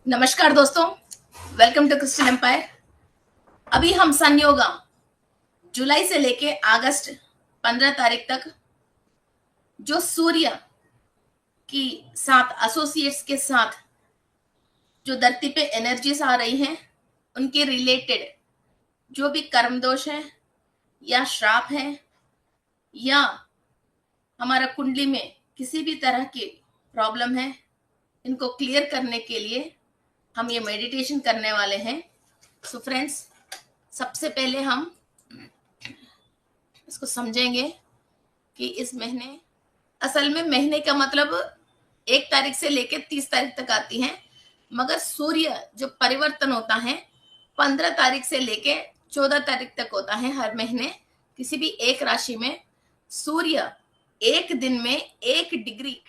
नमस्कार दोस्तों, welcome to crystal empire. अभी हम सन योगा जुलाई से लेके अगस्त 15 तारीख तक जो सूर्य की साथ एसोसिएट्स के साथ जो धरती पे एनर्जीज आ रही हैं उनके रिलेटेड जो भी कर्म दोष है या श्राप है या हमारा कुंडली में किसी भी तरह की प्रॉब्लम है, इनको क्लियर करने के लिए हम ये मेडिटेशन करने वाले हैं। सो फ्रेंड्स, सबसे पहले हम इसको समझेंगे कि इस महीने, असल में महीने का मतलब 1 तारीख से लेकर 30 तारीख तक आती है, मगर सूर्य जो परिवर्तन होता है 15 तारीख से लेकर 14 तारीख तक होता है। हर महीने किसी भी एक राशि में सूर्य एक दिन में 1 डिग्री,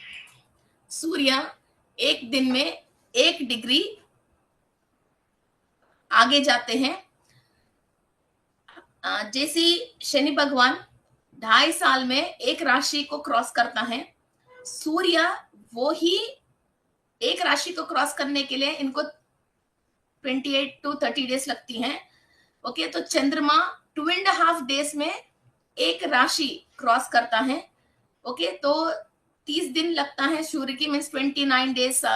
सूर्य एक दिन में 1 डिग्री आगे जाते हैं। जैसे शनि भगवान 2.5 साल में एक राशि को क्रॉस करता है, सूर्य वो ही एक राशि को क्रॉस करने के लिए इनको 28 to 30 डेज लगती हैं। ओके, तो चंद्रमा 2.5 डेज में एक राशि क्रॉस करता है। ओके, तो 30 दिन लगता है सूर्य की, मीन्स 29 डेज, 6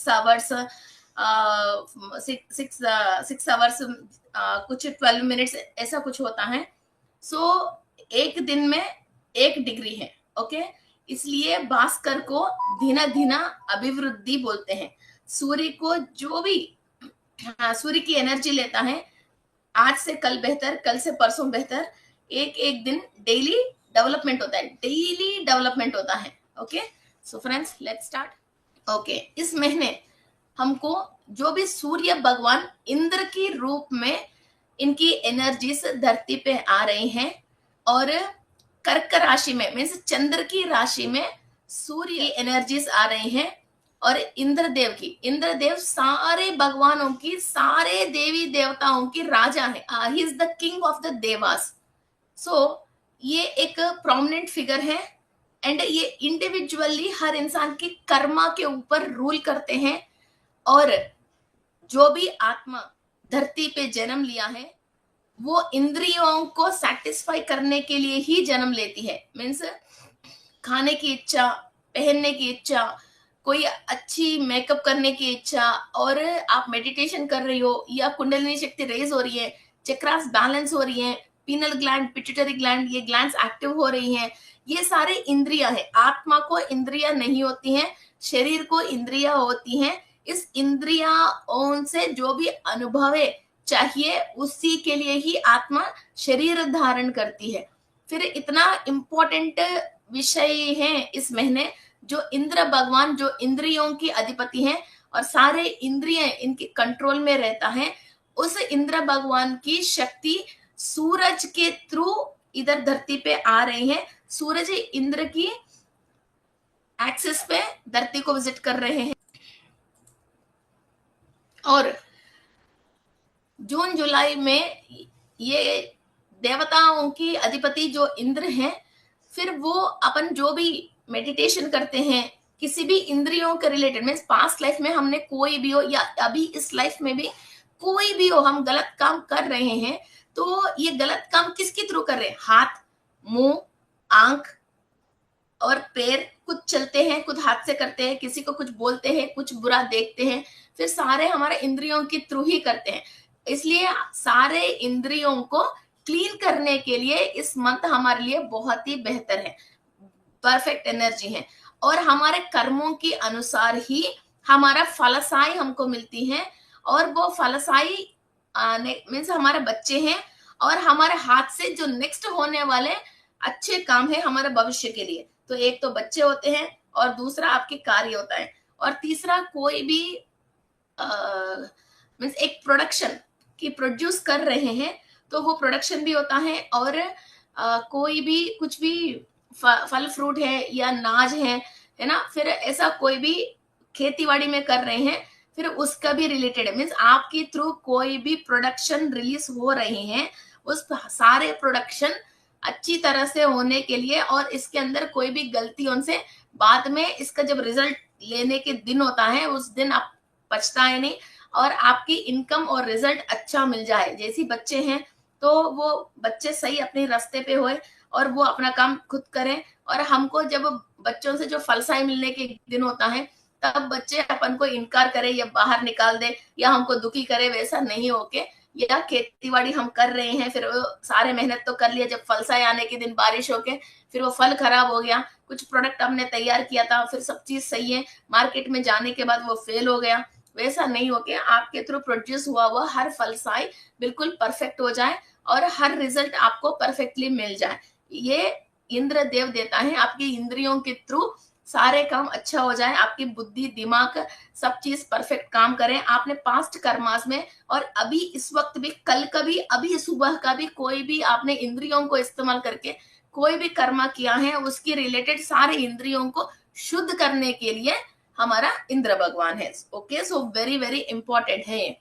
आवर्स, 6 आवर्स, कुछ 12 मिनट्स ऐसा कुछ होता है। सो एक दिन में 1 डिग्री है। ओके, इसलिए भास्कर को धीना धीना अभिवृद्धि बोलते हैं। सूर्य को जो भी सूर्य की एनर्जी लेता है, आज से कल बेहतर, कल से परसों बेहतर, एक एक दिन डेली डेवलपमेंट होता है, डेली डेवलपमेंट होता है। Okay, so friends, let's start. Okay, इस महीने हमको जो भी सूर्य भगवान इंद्र के रूप में इनकी एनर्जीज धरती पे आ रही हैं, और कर्क राशि में मीन्स चंद्र की राशि में सूर्य एनर्जीज आ रही हैं, और इंद्रदेव सारे भगवानों की, सारे देवी देवताओं की राजा है। He is the king of the devas. So ये एक प्रोमिनेंट फिगर है, एंड ये इंडिविजुअली हर इंसान की कर्मा के ऊपर रूल करते हैं। और जो भी आत्मा धरती पे जन्म लिया है वो इंद्रियों को सेटिस्फाई करने के लिए ही जन्म लेती है। मीन्स खाने की इच्छा, पहनने की इच्छा, कोई अच्छी मेकअप करने की इच्छा, और आप मेडिटेशन कर रही हो या कुंडलिनी शक्ति रेज हो रही है, चक्रास बैलेंस हो रही है, पीनल ग्लैंड, पिट्यूटरी ग्लैंड, ये ग्लैंड्स एक्टिव हो रही हैं, ये सारे इंद्रियां हैं। आत्मा को इंद्रियां नहीं होती हैं, शरीर को इंद्रियां होती हैं। इस इंद्रियां से जो भी अनुभव चाहिए उसी के लिए ही आत्मा शरीर धारण करती है। फिर इतना इंपॉर्टेंट विषय है इस महीने, जो इंद्र भगवान जो इंद्रियों की अधिपति हैं और सारे इंद्रिय इनके कंट्रोल में रहता है, उस इंद्र भगवान की शक्ति सूरज के थ्रू इधर धरती पे आ रही है। सूरज इंद्र की एक्सिस पे धरती को विजिट कर रहे हैं, और जून जुलाई में ये देवताओं की अधिपति जो इंद्र हैं, फिर वो अपन जो भी मेडिटेशन करते हैं किसी भी इंद्रियों के रिलेटेड, मीन्स पास्ट लाइफ में हमने कोई भी हो या अभी इस लाइफ में भी कोई भी हो, हम गलत काम कर रहे हैं, तो ये गलत काम किसके थ्रू कर रहे हैं? हाथ, मुंह, आंख और पैर। कुछ चलते हैं, कुछ हाथ से करते हैं, किसी को कुछ बोलते हैं, कुछ बुरा देखते हैं, फिर सारे हमारे इंद्रियों के थ्रू ही करते हैं। इसलिए सारे इंद्रियों को क्लीन करने के लिए इस मंथ हमारे लिए बहुत ही बेहतर है, परफेक्ट एनर्जी है, और हमारे कर्मों के अनुसार ही हमारा फलसाई हमको मिलती है। और वो फलसाई मीन्स हमारे बच्चे हैं, और हमारे हाथ से जो नेक्स्ट होने वाले अच्छे काम है हमारे भविष्य के लिए। तो एक तो बच्चे होते हैं, और दूसरा आपके कार्य होता है, और तीसरा कोई भी मीन्स एक प्रोडक्शन की प्रोड्यूस कर रहे हैं तो वो प्रोडक्शन भी होता है। और कोई भी कुछ भी फल फ्रूट है या नाज है ना, फिर ऐसा कोई भी खेतीबाड़ी में कर रहे हैं, फिर उसका भी रिलेटेड है। मीन्स आपके थ्रू कोई भी प्रोडक्शन रिलीज हो रहे हैं, उस सारे प्रोडक्शन अच्छी तरह से होने के लिए, और इसके अंदर कोई भी गलतियों से बाद में इसका जब रिजल्ट लेने के दिन होता है, उस दिन आप पछताए नहीं, और आपकी इनकम और रिजल्ट अच्छा मिल जाए। जैसे बच्चे हैं तो वो बच्चे सही अपने रास्ते पे होए और वो अपना काम खुद करें, और हमको जब बच्चों से जो फलसाई मिलने के दिन होता है तब बच्चे अपन को इनकार करे या बाहर निकाल दे या हमको दुखी करे, वैसा नहीं होके, या खेती बाड़ी हम कर रहे हैं, फिर वो सारे मेहनत तो कर लिया, जब फलसाई आने के दिन बारिश होके फिर वो फल खराब हो गया, कुछ प्रोडक्ट हमने तैयार किया था, फिर सब चीज सही है, मार्केट में जाने के बाद वो फेल हो गया, वैसा नहीं होके आपके थ्रू प्रोड्यूस हुआ हुआ हर फलसाई बिल्कुल परफेक्ट हो जाए और हर रिजल्ट आपको परफेक्टली मिल जाए। ये इंद्र देव देता है, आपकी इंद्रियों के थ्रू सारे काम अच्छा हो जाए, आपकी बुद्धि दिमाग सब चीज परफेक्ट काम करें। आपने पास्ट कर्मास में और अभी इस वक्त भी, कल का भी, अभी सुबह का भी, कोई भी आपने इंद्रियों को इस्तेमाल करके कोई भी कर्मा किया है, उसके रिलेटेड सारे इंद्रियों को शुद्ध करने के लिए हमारा इंद्र भगवान है। Okay, so very very important है।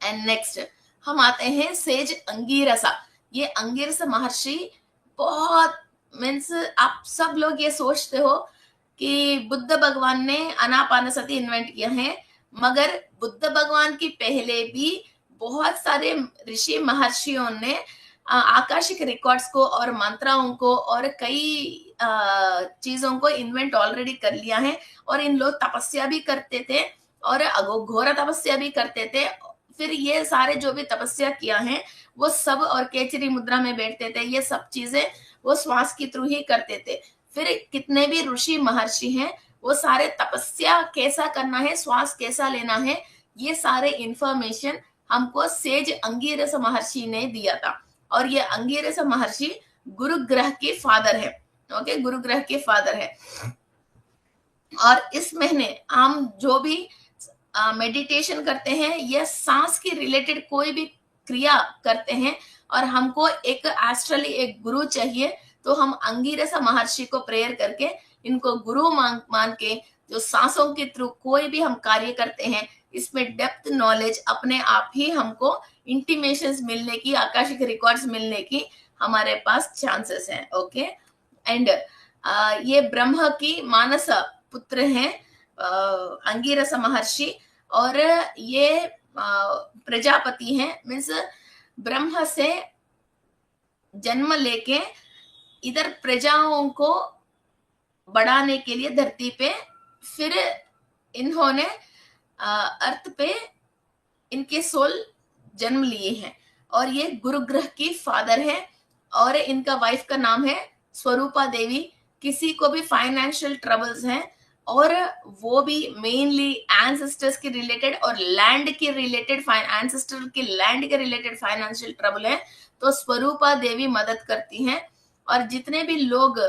एंड नेक्स्ट हम आते हैं सेज अंगीरसा। ये अंगीरस महर्षि बहुत मीन्स, आप सब लोग ये सोचते हो कि बुद्ध भगवान ने अनापानसति इन्वेंट किया है, मगर बुद्ध भगवान की पहले भी बहुत सारे ऋषि महर्षियों ने आकाशिक रिकॉर्ड्स को और मंत्राओं को और कई चीजों को इन्वेंट ऑलरेडी कर लिया है, और इन लोग तपस्या भी करते थे और घोर तपस्या भी करते थे। फिर ये सारे जो भी तपस्या किया है वो सब, और केचरी मुद्रा में बैठते थे, ये सब चीजें वो श्वास के थ्रू ही करते थे। फिर कितने भी ऋषि महर्षि हैं वो सारे तपस्या कैसा करना है, श्वास कैसा लेना है, ये सारे इंफॉर्मेशन हमको सेज अंगीरस महर्षि ने दिया था। और ये अंगीरस महर्षि गुरु ग्रह के फादर है। ओके, गुरु ग्रह के फादर है। और इस महीने हम जो भी मेडिटेशन करते हैं या सांस के रिलेटेड कोई भी क्रिया करते हैं और हमको एक एस्ट्रली एक गुरु चाहिए, तो हम अंगीरस महर्षि को प्रेयर करके इनको गुरु मान के जो सांसों के थ्रू कोई भी हम कार्य करते हैं, इसमें डेप्थ नॉलेज अपने आप ही हमको इंटीमेशंस मिलने की, आकाशिक रिकॉर्ड्स मिलने की हमारे पास चांसेस हैं। ओके, एंड ये ब्रह्म की मानस पुत्र हैं अंगीरस महर्षि, और ये प्रजापति हैं, मीन्स ब्रह्म से जन्म लेके इधर प्रजाओं को बढ़ाने के लिए धरती पे, फिर इन्होंने अर्थ पे इनके सोल जन्म लिए हैं, और ये गुरु ग्रह की फादर है, और इनका वाइफ का नाम है स्वरूपा देवी। किसी को भी फाइनेंशियल ट्रबल्स हैं और वो भी मेनली एंसेस्टर्स के रिलेटेड और लैंड के रिलेटेड, एंसेस्टर के लैंड के रिलेटेड फाइनेंशियल ट्रबल है, तो स्वरूपा देवी मदद करती हैं। और जितने भी लोग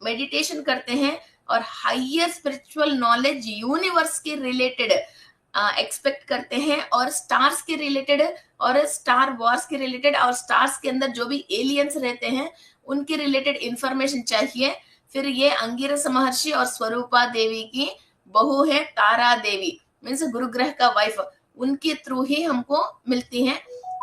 मेडिटेशन करते हैं और हायर स्पिरिचुअल नॉलेज यूनिवर्स के रिलेटेड एक्सपेक्ट करते हैं, और स्टार्स के रिलेटेड और स्टार वॉर्स के रिलेटेड और स्टार्स के अंदर जो भी एलियंस रहते हैं उनके रिलेटेड इंफॉर्मेशन चाहिए, फिर ये अंगिरस महर्षि और स्वरूपा देवी की बहू है तारा देवी, मीन्स गुरु ग्रह का वाइफ, उनके थ्रू ही हमको मिलती है।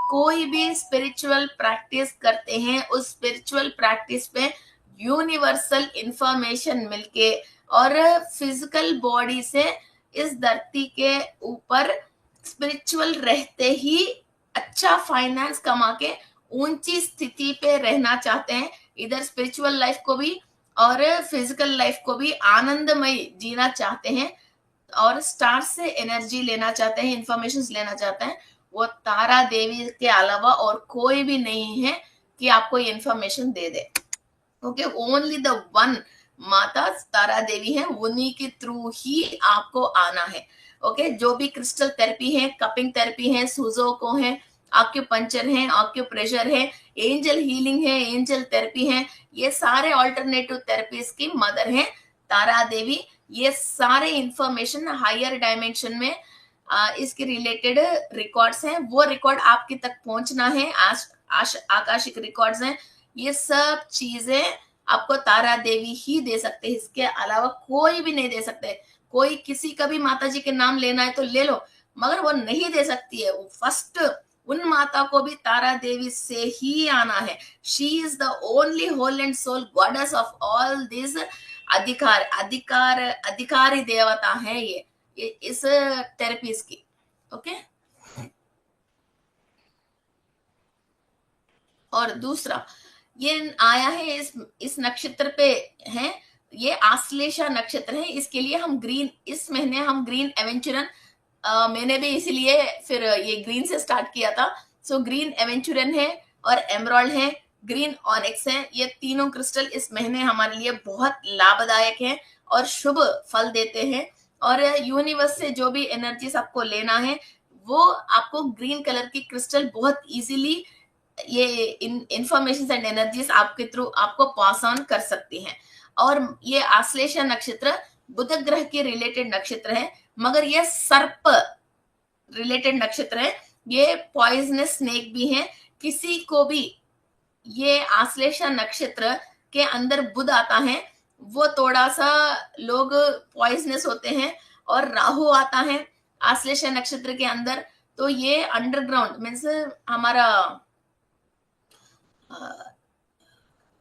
कोई भी स्पिरिचुअल प्रैक्टिस करते हैं, उस स्पिरिचुअल प्रैक्टिस पे यूनिवर्सल इंफॉर्मेशन मिलके और फिजिकल बॉडी से इस धरती के ऊपर स्पिरिचुअल रहते ही अच्छा फाइनेंस कमा के ऊंची स्थिति पे रहना चाहते हैं, इधर स्पिरिचुअल लाइफ को भी और फिजिकल लाइफ को भी आनंदमय जीना चाहते हैं, और स्टार से एनर्जी लेना चाहते हैं, इंफॉर्मेशन लेना चाहते हैं, वो तारा देवी के अलावा और कोई भी नहीं है कि आपको ये information they they. Okay, only the one माता तारा देवी है, उन्हीं के थ्रू ही आपको आना है। ओके, जो भी क्रिस्टल थेरेपी है, कपिंग थेरेपी है, सुजोको है, आक्यूपंचर है, आक्यूप्रेशर है, एंजल हीलिंग है, एंजल थेरेपी है, ये सारे ऑल्टरनेटिव थेरेपीज की मदर है तारा देवी। ये सारे इंफॉर्मेशन हायर डायमेंशन में इसके रिलेटेड रिकॉर्ड्स हैं, वो रिकॉर्ड आपके तक पहुंचना है, आकाशिक रिकॉर्ड्स हैं, ये सब चीजें आपको तारा देवी ही दे सकते हैं, इसके अलावा कोई भी नहीं दे सकते। कोई किसी का भी माता जी के नाम लेना है तो ले लो, मगर वो नहीं दे सकती है। वो फर्स्ट उन माता को भी तारा देवी से ही आना है। She is the only whole and soul goddess of all this अधिकारी देवता है ये। इस थेरेपीज की। ओके। और दूसरा ये आया है इस नक्षत्र पे है, ये आश्लेषा नक्षत्र है, इसके लिए हम ग्रीन, इस महीने हम ग्रीन एवेंचुरन, मैंने भी इसीलिए फिर ये ग्रीन से स्टार्ट किया था। सो ग्रीन एवेंचुरन है और एमराल्ड है, ग्रीन ऑनिक्स है, ये तीनों क्रिस्टल इस महीने हमारे लिए बहुत लाभदायक है और शुभ फल देते हैं। और यूनिवर्स से जो भी एनर्जीज आपको लेना है वो आपको ग्रीन कलर की क्रिस्टल बहुत इजीली ये इंफॉर्मेशन एंड एनर्जीज आपके थ्रू आपको पास ऑन कर सकती हैं। और ये आश्लेषा नक्षत्र बुध ग्रह के रिलेटेड नक्षत्र है, मगर ये सर्प रिलेटेड नक्षत्र है, ये पॉइजनस स्नेक भी है। किसी को भी ये आश्लेषा नक्षत्र के अंदर बुध आता है वो थोड़ा सा लोग पॉइजनस होते हैं, और राहु आता है आश्लेषा नक्षत्र के अंदर तो ये अंडरग्राउंड मीन्स हमारा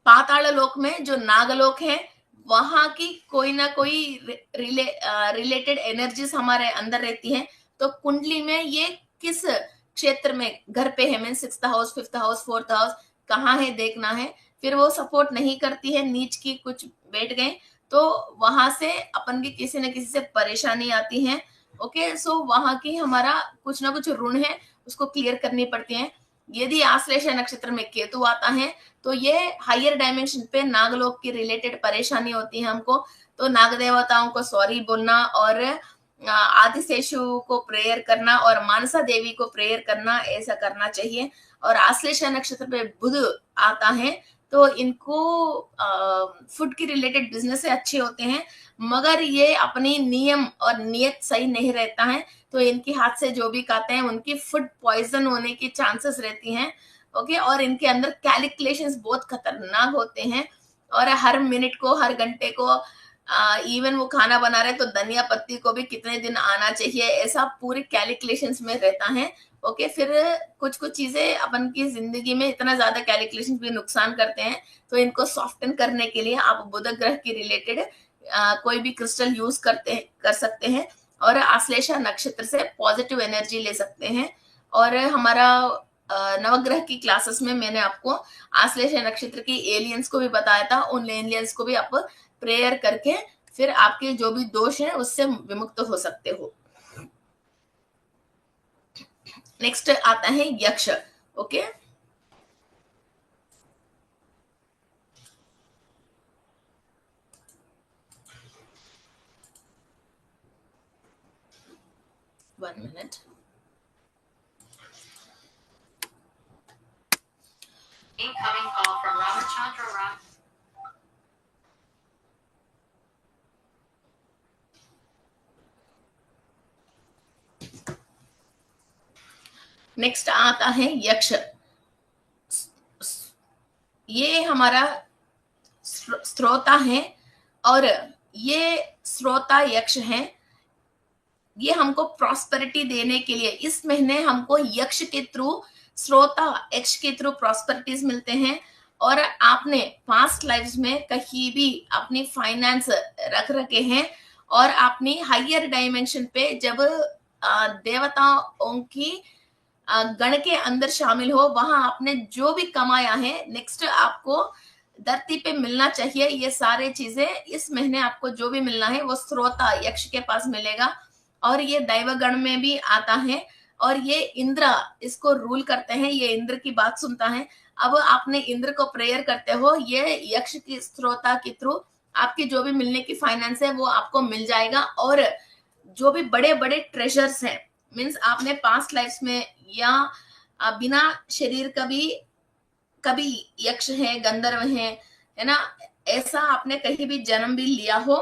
पाताल लोक में जो नागलोक है वहां की कोई ना कोई रिलेटेड एनर्जीज हमारे अंदर रहती हैं। तो कुंडली में ये किस क्षेत्र में घर पे है, mean 6th house, 5th house, 4th house कहाँ है देखना है। फिर वो सपोर्ट नहीं करती है, नीच की कुछ बैठ गए तो वहां से अपन की किसी न किसी से परेशानी आती है। ओके, सो वहां की हमारा कुछ ना कुछ ऋण है उसको क्लियर करनी पड़ती है। यदि आश्लेषा नक्षत्र में केतु आता है तो ये हायर डायमेंशन पे नागलोक की रिलेटेड परेशानी होती है हमको। तो नाग देवताओं को सॉरी बोलना और आदिशेषु को प्रेयर करना और मानसा देवी को प्रेयर करना, ऐसा करना चाहिए। और आश्लेषा नक्षत्र पे बुध आता है तो इनको फूड की रिलेटेड बिजनेस से अच्छे होते हैं, मगर ये अपनी नियम और नियत सही नहीं रहता है तो इनके हाथ से जो भी खाते हैं उनकी फूड पॉइजन होने की चांसेस रहती हैं। ओके, और इनके अंदर कैलकुलेशंस बहुत खतरनाक होते हैं और हर मिनट को, हर घंटे को, इवन वो खाना बना रहे तो धनिया पत्ती को भी कितने दिन आना चाहिए, ऐसा पूरे कैलकुलेशंस में रहता है। ओके, फिर कुछ कुछ चीजें अपन की जिंदगी में इतना ज्यादा कैलकुलेशन भी नुकसान करते हैं, तो इनको सॉफ्टन करने के लिए आप बुध ग्रह की रिलेटेड कोई भी क्रिस्टल यूज कर सकते हैं और आश्लेषा नक्षत्र से पॉजिटिव एनर्जी ले सकते हैं। और हमारा नवग्रह की क्लासेस में मैंने आपको आश्लेषा नक्षत्र की एलियंस को भी बताया था, उन एलियंस को भी आप प्रेयर करके फिर आपके जो भी दोष हैं उससे विमुक्त हो सकते हो। नेक्स्ट आता है यक्ष। Okay, one minute. Incoming call from Ramachandra Ram. Next आता है यक्ष। ये हमारा श्रोता है और ये श्रोता यक्ष है, ये हमको प्रॉस्पेरिटी देने के लिए इस महीने हमको यक्ष के थ्रू, श्रोता यक्ष के थ्रू प्रॉस्पेरिटीज मिलते हैं। और आपने पास्ट लाइफ्स में कहीं भी अपनी फाइनेंस रख रखे हैं और अपनी हायर डायमेंशन पे जब देवताओं की गण के अंदर शामिल हो, वहां आपने जो भी कमाया है नेक्स्ट आपको धरती पे मिलना चाहिए। ये सारे चीजें इस महीने आपको जो भी मिलना है वो श्रोता यक्ष के पास मिलेगा। और ये दैवगण में भी आता है और ये इंद्र इसको रूल करते हैं, ये इंद्र की बात सुनता है। अब आपने इंद्र को प्रेयर करते हो, ये यक्ष की श्रोता के थ्रू आपके जो भी मिलने की फाइनेंस है वो आपको मिल जाएगा। और जो भी बड़े बड़े ट्रेजर्स हैं, मीन्स आपने पास्ट लाइफ्स में या बिना शरीर का भी कभी यक्ष है, गंधर्व है ना, ऐसा आपने कहीं भी जन्म भी लिया हो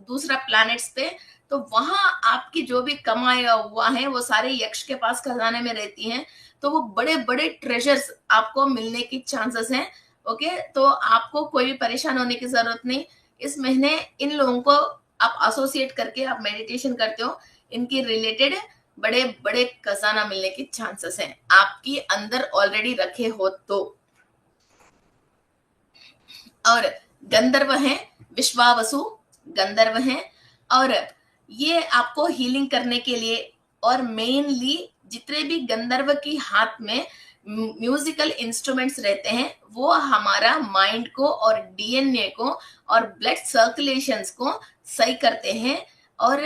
दूसरा प्लैनेट्स पे, तो वहां आपकी जो भी कमाया हुआ है वो सारे यक्ष के पास खजाने में रहती हैं। तो वो बड़े बड़े ट्रेजर्स आपको मिलने की चांसेस हैं। ओके, तो आपको कोई भी परेशान होने की जरूरत नहीं। इस महीने इन लोगों को आप एसोसिएट करके आप मेडिटेशन करते हो, इनकी रिलेटेड बड़े बड़े खजाना मिलने की चांसेस हैं आपकी अंदर ऑलरेडी रखे हो तो। और गंधर्व हैं, विश्वावसु गंधर्व हैं। और ये आपको हीलिंग करने के लिए, और मेनली जितने भी गंधर्व की हाथ में म्यूजिकल इंस्ट्रूमेंट्स रहते हैं वो हमारा माइंड को और डीएनए को और ब्लड सर्कुलेशंस को सही करते हैं। और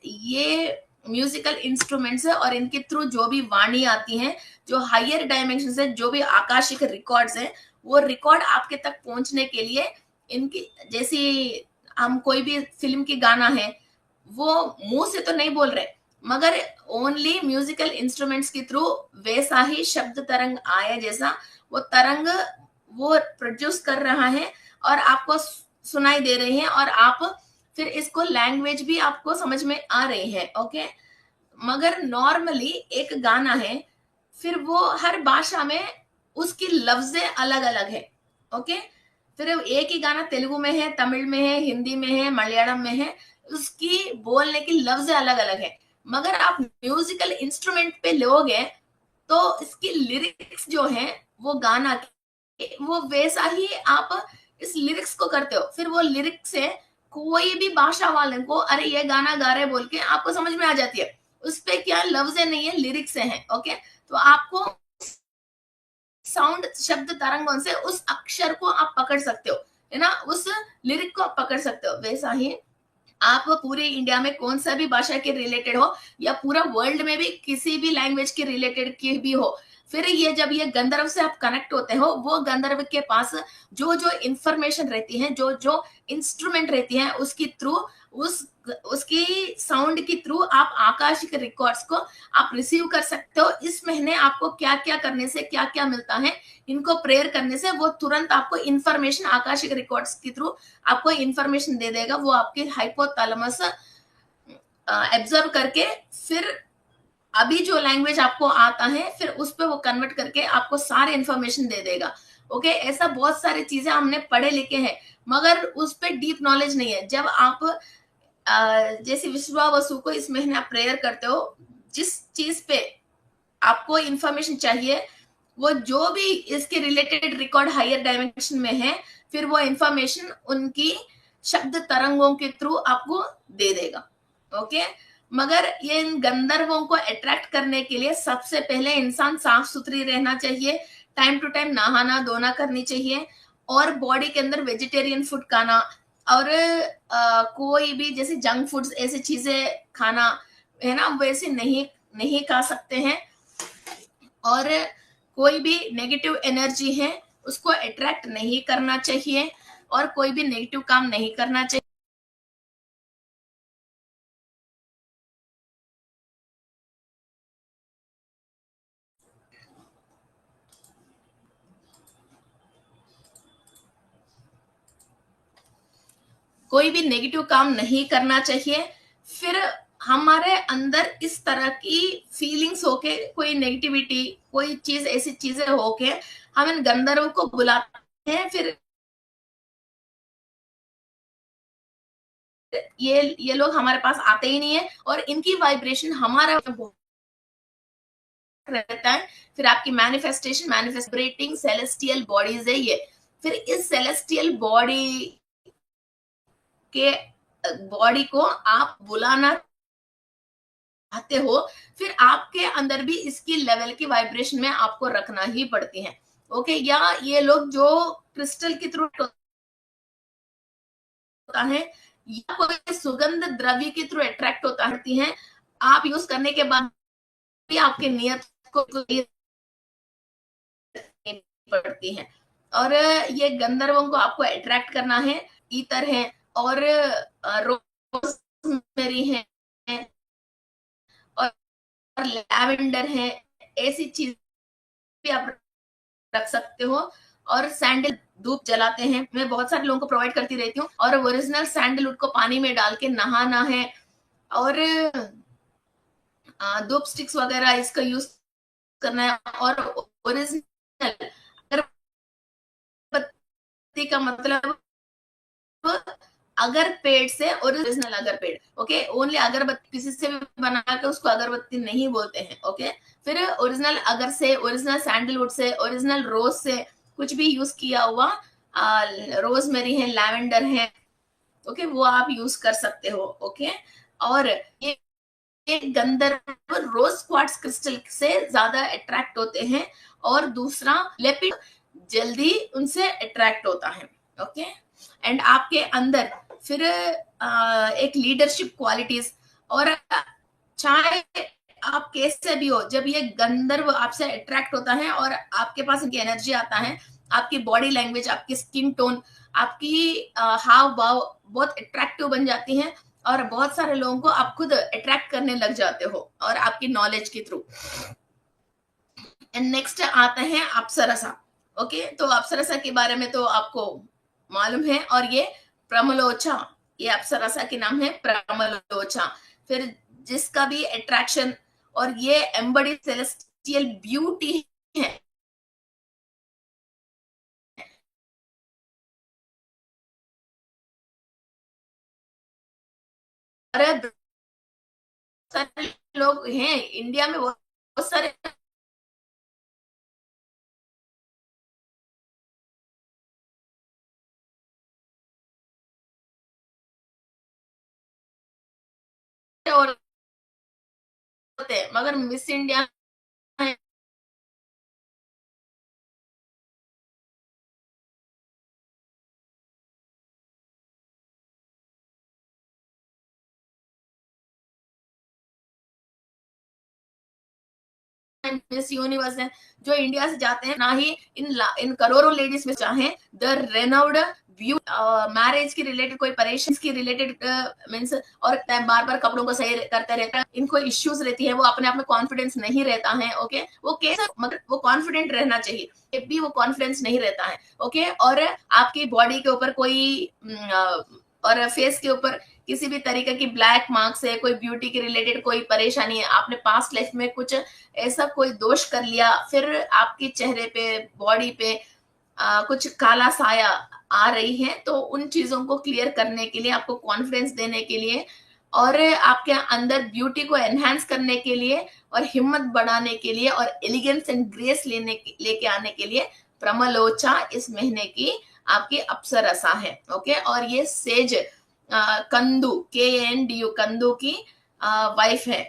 ये म्यूजिकल इंस्ट्रूमेंट्स है और इनके थ्रू जो भी वाणी आती है, जो हायर डायमेंशन है, जो भी आकाशिक रिकॉर्ड्स हैं, वो रिकॉर्ड आपके तक पहुंचने के लिए इनकी, जैसे हम कोई भी फिल्म की गाना है वो मुंह से तो नहीं बोल रहे, मगर ओनली म्यूजिकल इंस्ट्रूमेंट्स के थ्रू वैसा ही शब्द तरंग आया जैसा वो तरंग वो प्रोड्यूस कर रहा है और आपको सुनाई दे रही है, और आप फिर इसको लैंग्वेज भी आपको समझ में आ रही है। ओके, मगर नॉर्मली एक गाना है, फिर वो हर भाषा में उसकी लफ्जें अलग अलग है। ओके, फिर एक ही गाना तेलुगु में है, तमिल में है, हिंदी में है, मलयालम में है, उसकी बोलने की लफ्जें अलग अलग है। मगर आप म्यूजिकल इंस्ट्रूमेंट पे लोगे तो इसकी लिरिक्स जो है वो गाना के वो वैसा ही आप इस लिरिक्स को करते हो, फिर वो लिरिक्स से कोई भी भाषा वाले को अरे ये गाना गा रहे बोल के आपको समझ में आ जाती है। उस पे क्या लफ्जें नहीं है, लिरिक्स हैं। ओके, तो आपको साउंड शब्द तरंगों से उस अक्षर को आप पकड़ सकते हो, है ना, उस लिरिक को आप पकड़ सकते हो। वैसा ही आप पूरे इंडिया में कौन सा भी भाषा के रिलेटेड हो या पूरा वर्ल्ड में भी किसी भी लैंग्वेज के रिलेटेड की भी हो, फिर ये जब ये गंधर्व से आप कनेक्ट होते हो, वो गंधर्व के पास जो जो इंफॉर्मेशन रहती है, जो जो इंस्ट्रूमेंट रहती है, उसकी थ्रू उस उसकी साउंड के थ्रू आप आकाशिक रिकॉर्ड्स को आप रिसीव कर सकते हो। इस महीने आपको क्या क्या करने से क्या क्या मिलता है, इनको प्रेयर करने से वो तुरंत आपको इंफॉर्मेशन आकाशिक रिकॉर्ड्स के थ्रू आपको इंफॉर्मेशन दे देगा। वो आपके हाइपोथैलेमस एब्जर्व करके फिर अभी जो लैंग्वेज आपको आता है फिर उस पर वो कन्वर्ट करके आपको सारे इंफॉर्मेशन दे देगा। ओके, ऐसा बहुत सारी चीजें हमने पढ़े लिखे हैं मगर उस पर डीप नॉलेज नहीं है। जब आप जैसे विश्वावसु को इस महीने आप प्रेयर करते हो, जिस चीज पे आपको इंफॉर्मेशन चाहिए वो जो भी इसके रिलेटेड रिकॉर्ड हायर डायमेंशन में है, फिर वो इंफॉर्मेशन उनकी शब्द तरंगों के थ्रू आपको दे देगा। ओके, मगर ये इन गंधर्वों को अट्रैक्ट करने के लिए सबसे पहले इंसान साफ सुथरी रहना चाहिए, टाइम टू टाइम नहाना धोना करनी चाहिए, और बॉडी के अंदर वेजिटेरियन फूड खाना, और कोई भी जैसे जंक फूड्स ऐसी चीजें खाना, है ना, वैसे नहीं नहीं खा सकते हैं। और कोई भी नेगेटिव एनर्जी है उसको अट्रैक्ट नहीं करना चाहिए और कोई भी नेगेटिव काम नहीं करना चाहिए। कोई भी नेगेटिव काम नहीं करना चाहिए। फिर हमारे अंदर इस तरह की फीलिंग्स होके, कोई नेगेटिविटी, कोई चीज ऐसी चीजें होके हम इन गंधर्वों को बुलाते हैं, फिर ये लोग हमारे पास आते ही नहीं है और इनकी वाइब्रेशन हमारा रहता है। फिर आपकी मैनिफेस्टिंग सेलेस्टियल बॉडीज है ये। फिर इस सेलेस्टियल बॉडी को आप बुलाना चाहते हो, फिर आपके अंदर भी इसकी लेवल की वाइब्रेशन में आपको रखना ही पड़ती है। ओके, या ये लोग जो क्रिस्टल के थ्रू होता है या कोई सुगंध द्रव्य के थ्रू अट्रैक्ट होता है, आप यूज करने के बाद भी आपके नियत को पड़ती है। और ये गंधर्वों को आपको अट्रैक्ट करना है, ईतर है और रोजमेरी है और लैवेंडर है, ऐसी चीज भी आप रख सकते हो। और सैंडल धूप जलाते हैं, मैं बहुत सारे लोगों को प्रोवाइड करती रहती हूँ। और ओरिजिनल सैंडलवुड को पानी में डाल के नहाना है, और धूप स्टिक्स वगैरह इसका यूज करना है। और ओरिजिनल अगरबत्ती का मतलब अगर पेड़ से, ओरिजिनल अगर पेड़, ओके, ओनली अगरबत्ती किसी से भी बना के उसको अगरबत्ती नहीं बोलते हैं। ओके, फिर ओरिजिनल अगर से, ओरिजिनल सैंडलवुड से, ओरिजिनल रोज से कुछ भी यूज किया हुआ रोजमेरी है, लैवेंडर है, ओके, वो आप यूज कर सकते हो। ओके, और ये गंधर्व रोज क्वार्ट्ज क्रिस्टल से ज्यादा अट्रैक्ट होते हैं, और दूसरा लेपिड जल्दी उनसे अट्रैक्ट होता है। ओके, एंड आपके अंदर फिर एक लीडरशिप क्वालिटीज, और चाहे आप कैसे भी हो, जब ये गंधर्व आपसे अट्रैक्ट होता है और आपके पास इनकी एनर्जी आता है, आपकी बॉडी लैंग्वेज, आपकी स्किन टोन, आपकी हाव भाव बहुत अट्रैक्टिव बन जाती हैं, और बहुत सारे लोगों को आप खुद अट्रैक्ट करने लग जाते हो और आपकी नॉलेज के थ्रू। एंड नेक्स्ट आता है अप्सरसा। ओके, तो अप्सरसा के बारे में तो आपको मालूम है, और ये प्रमलोचा, ये अप्सरसा के नाम है प्रमलोचा। फिर जिसका भी अट्रैक्शन, और ये एम्बडी सेलेस्टियल ब्यूटी है। अरे सारे लोग हैं इंडिया में, बहुत सारे और होते हैं, मगर मिस इंडिया मिस यूनिवर्स है जो इंडिया से जाते हैं, ना ही इन करोड़ों लेडीज में चाहे द रेनाउड व्यू मैरिज की रिलेटेड कोई परेशानी की रिलेटेड मीन्स, और बार बार कपड़ों को सही करते रहते हैं, इनको इश्यूज रहती है, वो अपने आप में कॉन्फिडेंस नहीं रहता है। ओके, वो कैसे, मगर वो कॉन्फिडेंट रहना चाहिए, भी वो कॉन्फिडेंस नहीं रहता है। ओके, और आपकी बॉडी के ऊपर कोई और फेस के ऊपर किसी भी तरीके की ब्लैक मार्क्स है, कोई ब्यूटी के रिलेटेड कोई परेशानी है, आपने पास्ट लाइफ में कुछ ऐसा कोई दोष कर लिया, फिर आपके चेहरे पे, बॉडी पे कुछ काला साया आ रही है, तो उन चीजों को क्लियर करने के लिए, आपको कॉन्फिडेंस देने के लिए, और आपके अंदर ब्यूटी को एनहांस करने के लिए, और हिम्मत बढ़ाने के लिए, और एलिगेंस एंड ग्रेस लेके आने के लिए प्रमलोचा इस महीने की आपकी अप्सरसा है। ओके, और ये सेज कंदू, KNDU, कंदू की वाइफ है।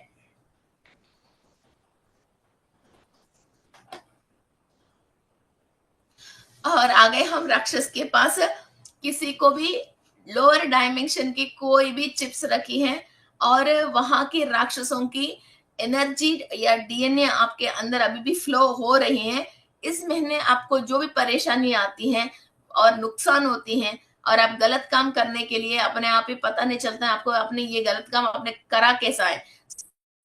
और आ गए हम राक्षस के पास। किसी को भी लोअर डायमेंशन की कोई भी चिप्स रखी है, और वहां के राक्षसों की एनर्जी या DNA आपके अंदर अभी भी फ्लो हो रही है, इस महीने आपको जो भी परेशानी आती है और नुकसान होती है, और आप गलत काम करने के लिए अपने आप ही पता नहीं चलता है आपको, अपने ये गलत काम आपने करा कैसा है,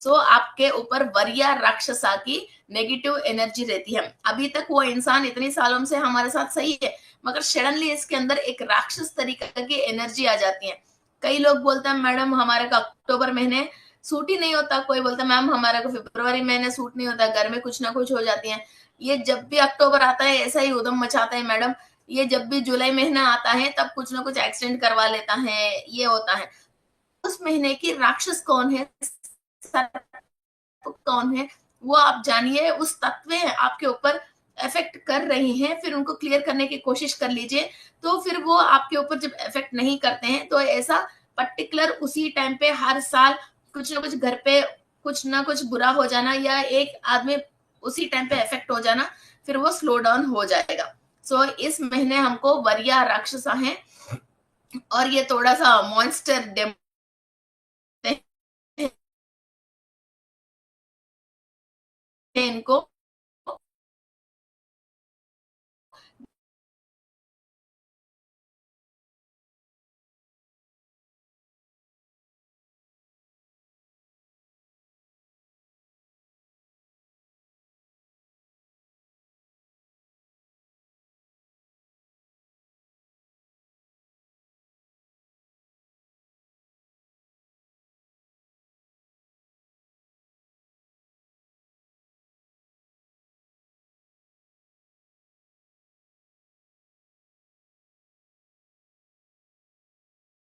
सो आपके ऊपर वरिया राक्षसा की नेगेटिव एनर्जी रहती है। अभी तक वो इंसान इतने सालों से हमारे साथ सही है, मगर सडनली इसके अंदर एक राक्षस तरीके की एनर्जी आ जाती है। कई लोग बोलते हैं मैडम हमारे को अक्टूबर महीने सूट ही नहीं होता, कोई बोलता है मैम हमारे को फरवरी महीने सूट नहीं होता, घर में कुछ ना कुछ हो जाती है। ये जब भी अक्टूबर आता है ऐसा ही उधम मचाता है मैडम, ये जब भी जुलाई महीना आता है तब कुछ ना कुछ एक्सीडेंट करवा लेता है, ये होता है। उस महीने की राक्षस कौन है, कौन है, वो आप जानिए, उस तत्व आपके ऊपर इफेक्ट कर रही हैं, फिर उनको क्लियर करने की कोशिश कर लीजिए। तो फिर वो आपके ऊपर जब इफेक्ट नहीं करते हैं, तो ऐसा पर्टिकुलर उसी टाइम पे हर साल कुछ ना कुछ घर पे कुछ ना कुछ बुरा हो जाना, या एक आदमी उसी टाइम पे इफेक्ट हो जाना, फिर वो स्लो डाउन हो जाएगा। सो इस महीने हमको वरिया राक्षसा है, और ये थोड़ा सा मॉन्स्टर इनको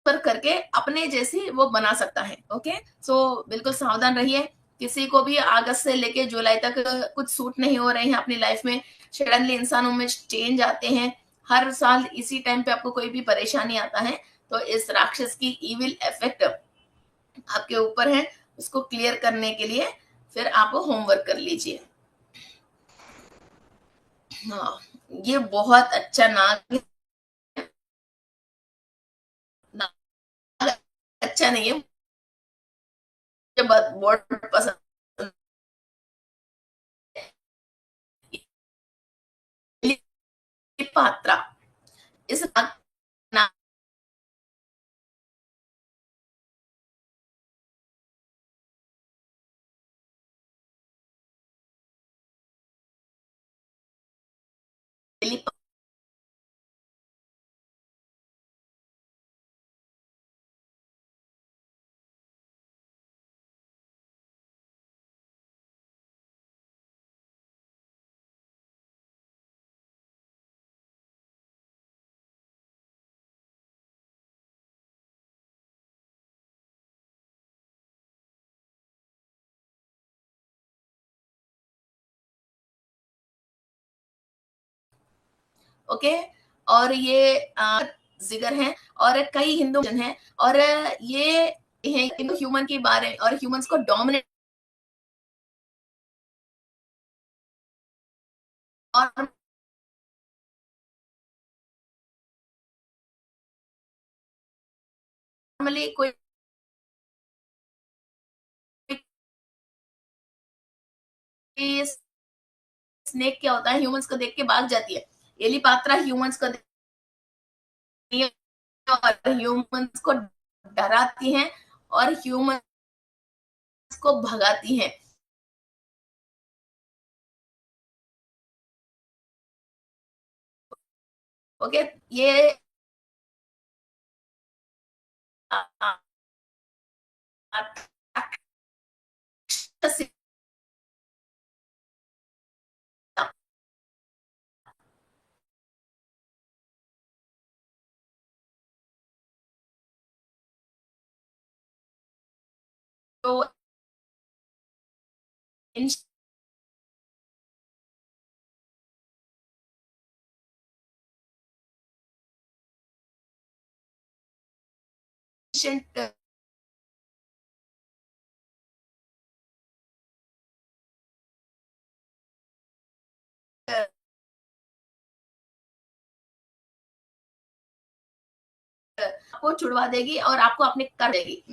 पर करके अपने जैसी वो बना सकता है। ओके, सो बिल्कुल सावधान रहिए। किसी को भी अगस्त से लेके जुलाई तक कुछ सूट नहीं हो रहे हैं अपनी लाइफ में, सडनली इंसानों में चेंज आते हैं, हर साल इसी टाइम पे आपको कोई भी परेशानी आता है, तो इस राक्षस की इविल इफेक्ट आपके ऊपर है, उसको क्लियर करने के लिए फिर आप होमवर्क कर लीजिए। हाँ, ये बहुत अच्छा नाग, नाग अच्छा नहीं है, मुझे बहुत पसंद है पात्रा। इस नाग, नाग ओके। और ये जिगर है, और कई हिंदू हैं, और ये है ह्यूमन के बारे और ह्यूमंस को डोमिनेट और नॉर्मली कोई स्नेक क्या होता है, ह्यूमंस को देख के भाग जाती है। एलिपात्रा ह्यूमंस को देखती है और ह्यूमंस को डराती हैं और ह्यूमंस को भगाती हैं। ओके, ये तो एंशंट को छुड़वा देगी और आपको अपने कर देगी।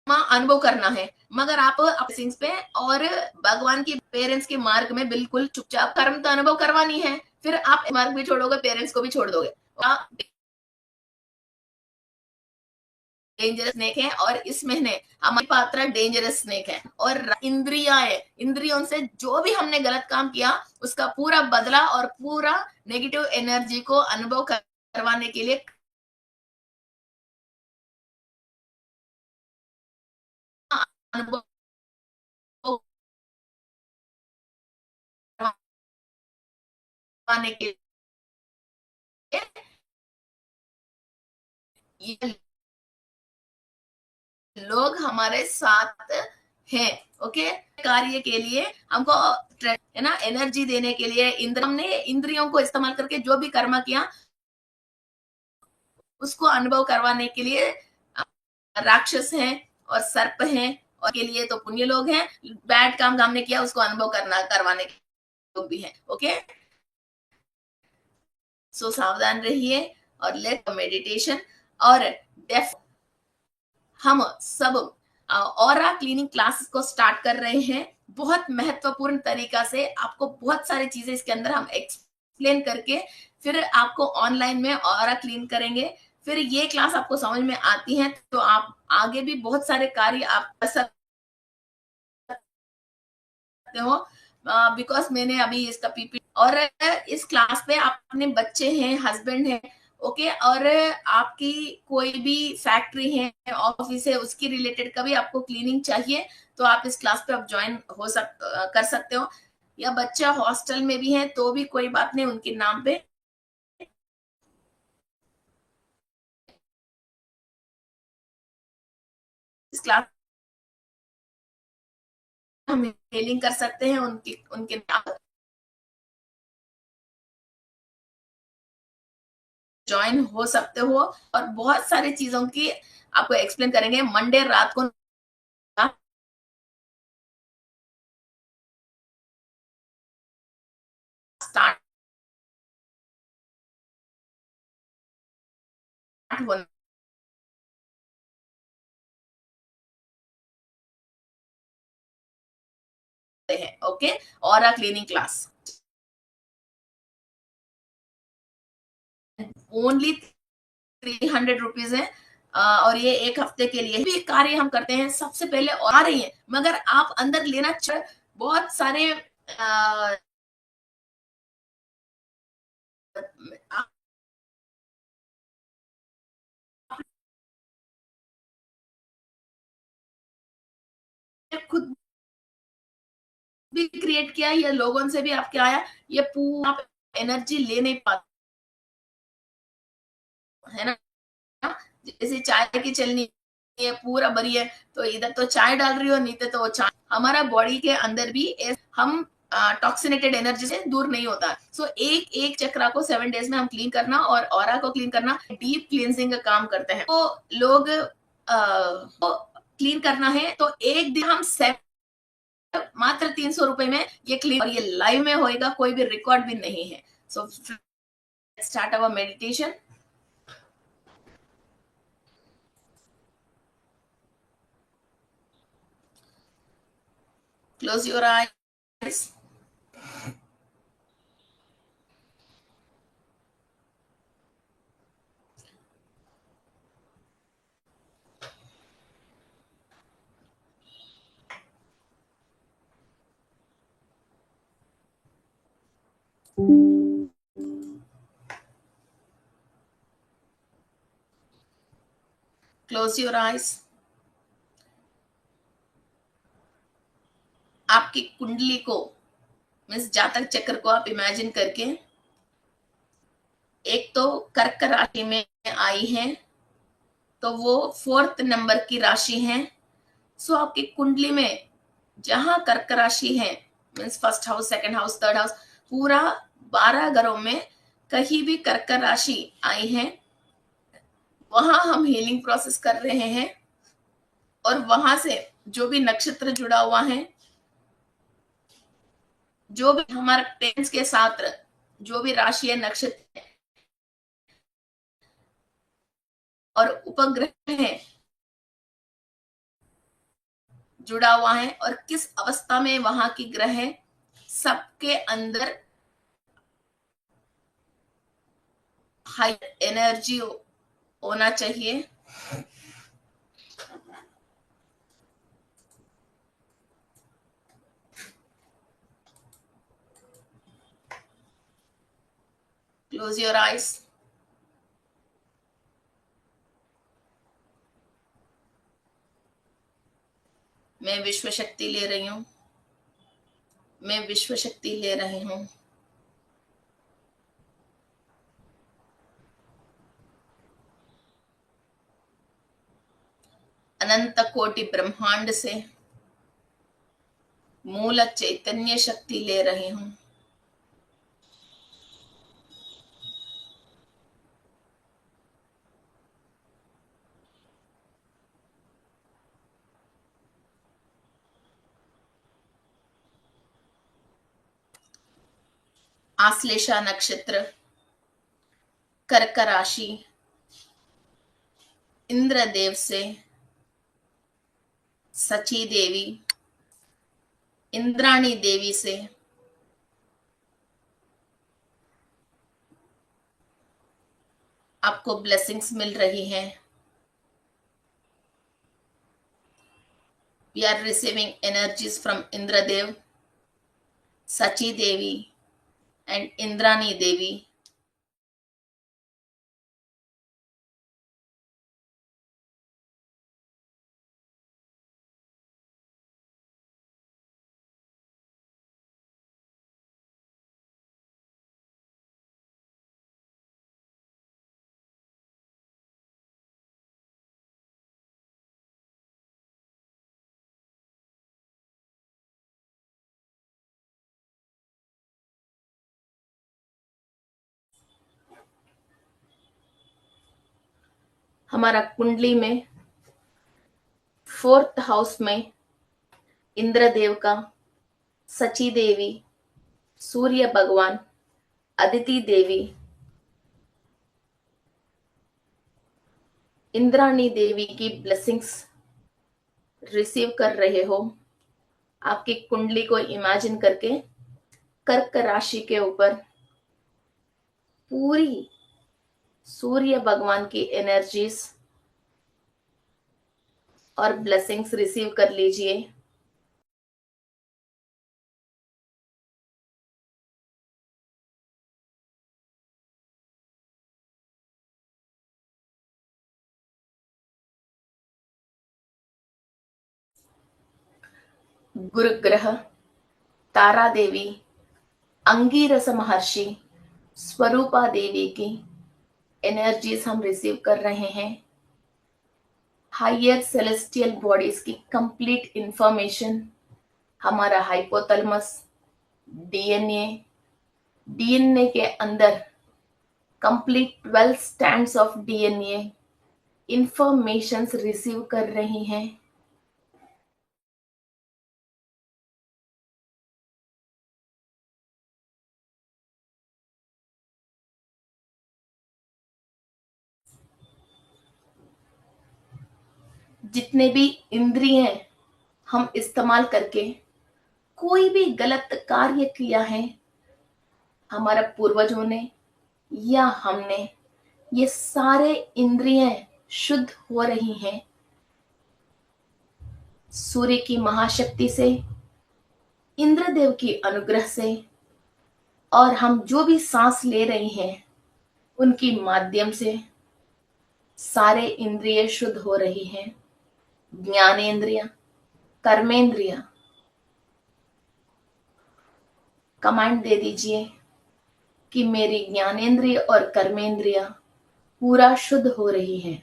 अनुभव करना है, मगर आप अपने पे और भगवान की पेरेंट्स के मार्ग में बिल्कुल चुपचाप कर्म तो अनुभव करवानी है। फिर आप मार्ग भी छोड़ोगे, पेरेंट्स को भी छोड़ दोगे। डेंजरस स्नेक है, और इस महीने हमारी पात्रा डेंजरस स्नेक है, और इंद्रिया है, इंद्रियों से जो भी हमने गलत काम किया उसका पूरा बदला और पूरा नेगेटिव एनर्जी को अनुभव करवाने के लिए अनुभव करवाने के लिए ये लोग हमारे साथ हैं। ओके, कार्य के लिए हमको है ना एनर्जी देने के लिए हमने इंद्रियों को इस्तेमाल करके जो भी कर्म किया उसको अनुभव करवाने के लिए राक्षस हैं और सर्प हैं, और के लिए तो पुण्य लोग हैं। बैड काम हमने किया उसको अनुभव करना करवाने के लोग भी हैं। ओके, सो सावधान रहिए और लेट मेडिटेशन। और डेफ हम सब ऑरा क्लीनिंग क्लासेस को स्टार्ट कर रहे हैं, बहुत महत्वपूर्ण तरीका से आपको बहुत सारी चीजें इसके अंदर हम एक्सप्लेन करके फिर आपको ऑनलाइन में ऑरा क्लीन करेंगे। फिर ये क्लास आपको समझ में आती है तो आप आगे भी बहुत सारे कार्य आप कर सकते हो, बिकॉज मैंने अभी इसका पीपी और इस क्लास पे आप अपने बच्चे हैं, हस्बैंड है, ओके। और आपकी कोई भी फैक्ट्री है, ऑफिस है, उसकी रिलेटेड कभी आपको क्लीनिंग चाहिए तो आप इस क्लास पे आप ज्वाइन कर सकते हो। या बच्चा हॉस्टल में भी है तो भी कोई बात नहीं, उनके नाम पे इस क्लास हम मेलिंग कर सकते हैं, उनकी उनके नाम ज्वाइन हो सकते हो। और बहुत सारी चीजों की आपको एक्सप्लेन करेंगे। मंडे रात को स्टार्ट होने हैं, ओके। और क्लीनिंग क्लास ओनली 300 रुपीज है। और ये एक हफ्ते के लिए भी कार्य हम करते हैं। सबसे पहले और आ रही है, मगर आप अंदर लेना बहुत सारे आप खुद भी क्रिएट किया या लोगों से भी आपके आया, ये पूरा आप एनर्जी ले नहीं पाते, है ना। जैसे चाय की चलनी है पूरा भरी है, तो इधर तो चाय डाल रही हो, नीचे तो वो चाय। हमारा बॉडी के अंदर भी हम टॉक्सिनेटेड एनर्जी से दूर नहीं होता। सो एक एक चक्रा को 7 डेज में हम क्लीन करना और ऑरा को क्लीन करना, डीप क्लींजिंग का काम करते हैं। तो लोग क्लीन करना है तो एक दिन हम मात्र 300 रुपए में ये क्लीन, और ये लाइव में होएगा, कोई भी रिकॉर्ड भी नहीं है। So start our meditation. Close your eyes. Close your eyes. आपकी कुंडली को, मीन्स जातक चक्र को आप इमेजिन करके, एक तो कर्क राशि में आई है, तो वो 4th नंबर की राशि है। सो आपकी कुंडली में जहां कर्क राशि है, means first house, second house, third house, पूरा 12 घरों में कहीं भी कर्क राशि आई है, वहां हम हीलिंग प्रोसेस कर रहे हैं। और वहां से जो भी नक्षत्र जुड़ा हुआ है, जो भी हमारे पेरेंट्स के साथ जो भी राशि है, नक्षत्र और उपग्रह है जुड़ा हुआ है, और किस अवस्था में वहां की ग्रह है, सबके अंदर हाई एनर्जी होना चाहिए। Close your eyes. मैं विश्व शक्ति ले रही हूं, मैं विश्व शक्ति ले रही हूं। अनंत कोटि ब्रह्मांड से मूल चैतन्य शक्ति ले रही हूं। आश्लेषा नक्षत्र, कर्क राशि, इंद्रदेव से, सची देवी, इंद्राणी देवी से आपको ब्लेसिंग्स मिल रही हैं। We are receiving energies from Indradev, Sachi Devi and Indrani Devi. हमारा कुंडली में 4th हाउस में इंद्रदेव का, सची देवी, सूर्य भगवान, अदिति देवी, इंद्राणी देवी की ब्लेसिंग्स रिसीव कर रहे हो। आपकी कुंडली को इमेजिन करके कर्क राशि के ऊपर पूरी सूर्य भगवान की एनर्जीज और ब्लेसिंग्स रिसीव कर लीजिए। गुरु ग्रह, तारा देवी, अंगीरस महर्षि, स्वरूपा देवी की एनर्जीज हम रिसीव कर रहे हैं। हायर सेलेस्टियल बॉडीज की कंप्लीट इंफॉर्मेशन हमारा हाइपोथैलेमस, डीएनए, डीएनए के अंदर complete 12 stands of DNA informations receive कर रही हैं। जितने भी इंद्रिय हम इस्तेमाल करके कोई भी गलत कार्य किया है, हमारे पूर्वजों ने या हमने, ये सारे इंद्रिय शुद्ध हो रही हैं सूर्य की महाशक्ति से, इंद्रदेव की अनुग्रह से, और हम जो भी सांस ले रहे हैं उनकी माध्यम से सारे इंद्रिय शुद्ध हो रही हैं। ज्ञानेंद्रिय, कर्मेंद्रिय, कमांड दे दीजिए कि मेरी ज्ञानेंद्रिय और कर्मेंद्रिय पूरा शुद्ध हो रही है।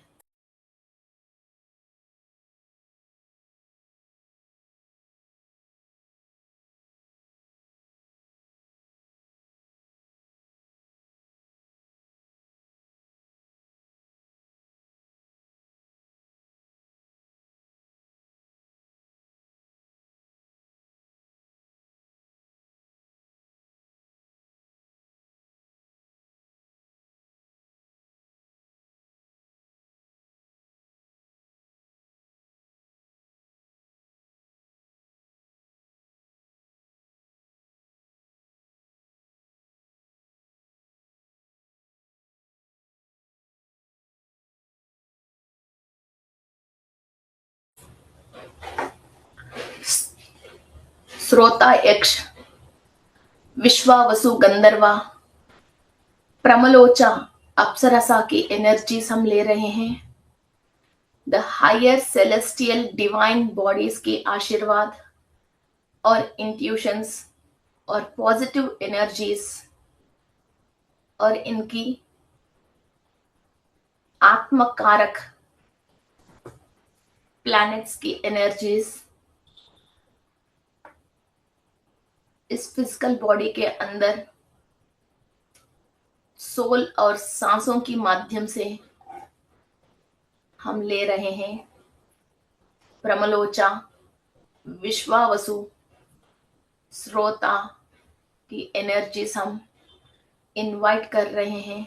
श्रोता यक्ष, विश्वावसु गंधर्वा, प्रमलोचा अप्सरसा की एनर्जीज हम ले रहे हैं। The higher celestial divine bodies की आशीर्वाद और इंट्यूशंस और पॉजिटिव एनर्जीज और इनकी आत्मकारक प्लैनेट्स की एनर्जीज इस फिजिकल बॉडी के अंदर सोल और सांसों की माध्यम से हम ले रहे हैं। प्रमलोचा, विश्वावसु, श्रोता की एनर्जीज हम इनवाइट कर रहे हैं।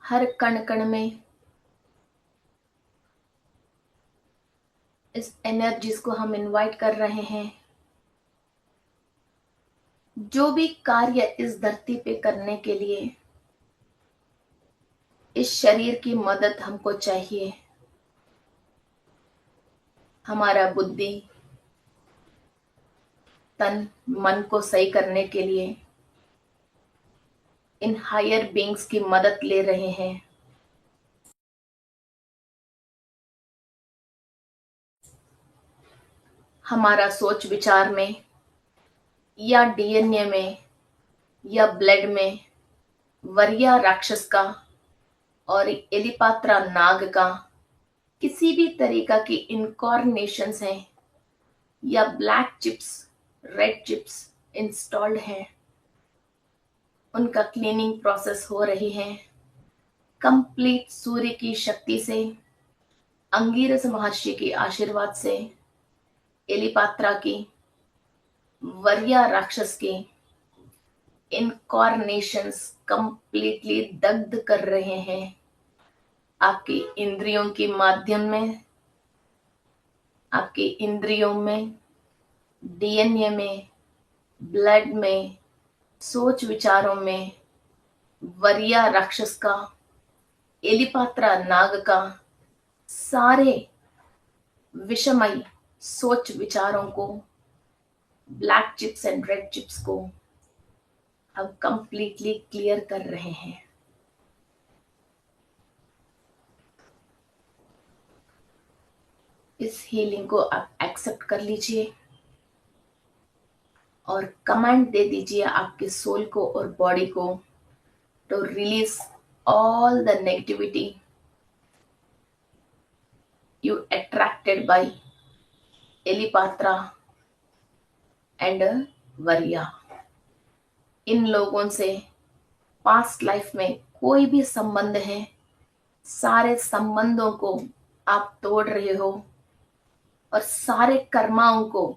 हर कण कण में इस एनर्जीज को हम इनवाइट कर रहे हैं। जो भी कार्य इस धरती पे करने के लिए इस शरीर की मदद हमको चाहिए, हमारा बुद्धि, तन, मन को सही करने के लिए इन हायर बीइंग्स की मदद ले रहे हैं। हमारा सोच विचार में या डीएनए में या ब्लड में वरिया राक्षस का और एलिपात्रा नाग का किसी भी तरीका की इनकॉर्नेशंस हैं या black chips, red chips installed हैं, उनका क्लीनिंग प्रोसेस हो रही है कंप्लीट सूर्य की शक्ति से, अंगीरस महर्षि के आशीर्वाद से, एलिपात्रा की, वरिया राक्षस की इनकॉर्नेशंस कंप्लीटली दग्ध कर रहे हैं आपकी इंद्रियों के माध्यम में, आपकी इंद्रियों में, डीएनए में, ब्लड में, सोच विचारों में वरिया राक्षस का, एलिपात्रा नाग का सारे विषमय सोच विचारों को, black chips and red chips को हम कंप्लीटली क्लियर कर रहे हैं। इस हीलिंग को आप एक्सेप्ट कर लीजिए और कमांड दे दीजिए आपके सोल को और बॉडी को to release all the negativity you attracted by Elipatra and Varya। इन लोगों से पास्ट लाइफ में कोई भी संबंध है, सारे संबंधों को आप तोड़ रहे हो और सारे कर्माओं को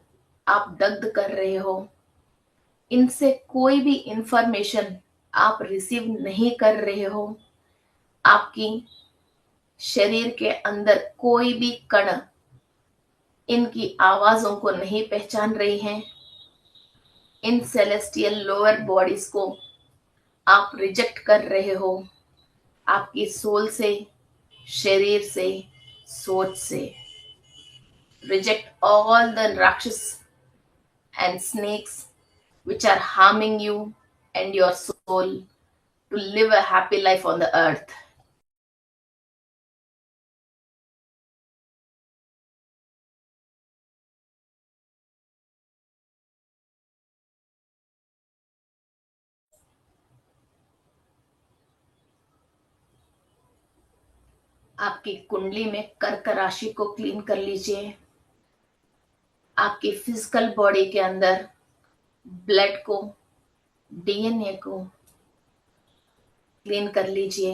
आप दग्ध कर रहे हो। इनसे कोई भी इंफॉर्मेशन आप रिसीव नहीं कर रहे हो। आपकी शरीर के अंदर कोई भी कण इनकी आवाजों को नहीं पहचान रही हैं। इन सेलेस्टियल लोअर बॉडीज को आप रिजेक्ट कर रहे हो आपकी सोल से, शरीर से, सोच से। रिजेक्ट ऑल द राक्षस and snacks which are harming you and your soul to live a happy life on the earth। आपकी कुंडली में कर्क राशि को क्लीन कर लीजिए। आपकी फिजिकल बॉडी के अंदर ब्लड को, डीएनए को क्लीन कर लीजिए।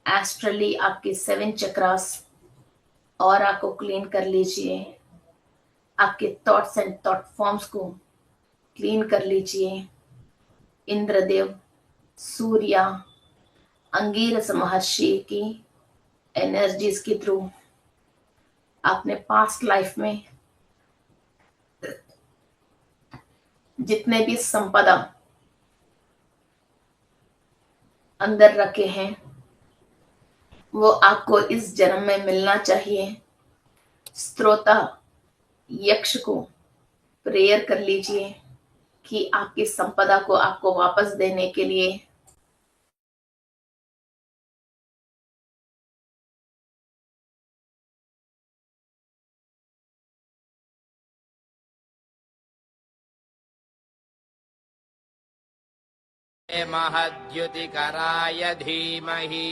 एस्ट्रली आपके 7 चक्रास ऑरा को क्लीन कर लीजिए। आपके थॉट्स एंड थॉट फॉर्म्स को क्लीन कर लीजिए। इंद्रदेव, सूर्या, अंगीरस महर्षि की एनर्जीज के थ्रू आपने पास्ट लाइफ में जितने भी संपदा अंदर रखे हैं वो आपको इस जन्म में मिलना चाहिए। स्त्रोता यक्ष को प्रेयर कर लीजिए कि आपकी संपदा को आपको वापस देने के लिए महद्युतिकराय धीमहि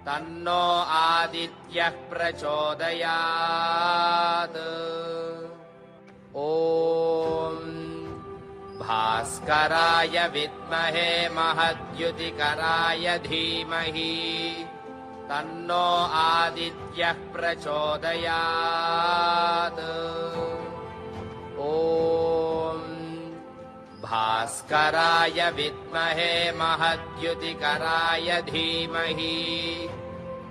तन्नो आदित्यः प्रचोदयात्। ॐ भास्कराय विद्महे महद्युतिकराय धीमहि तन्नो आदित्यः प्रचोदयात्। ॐ भास्कराय विद्महे महद्युतिकराय धीमहि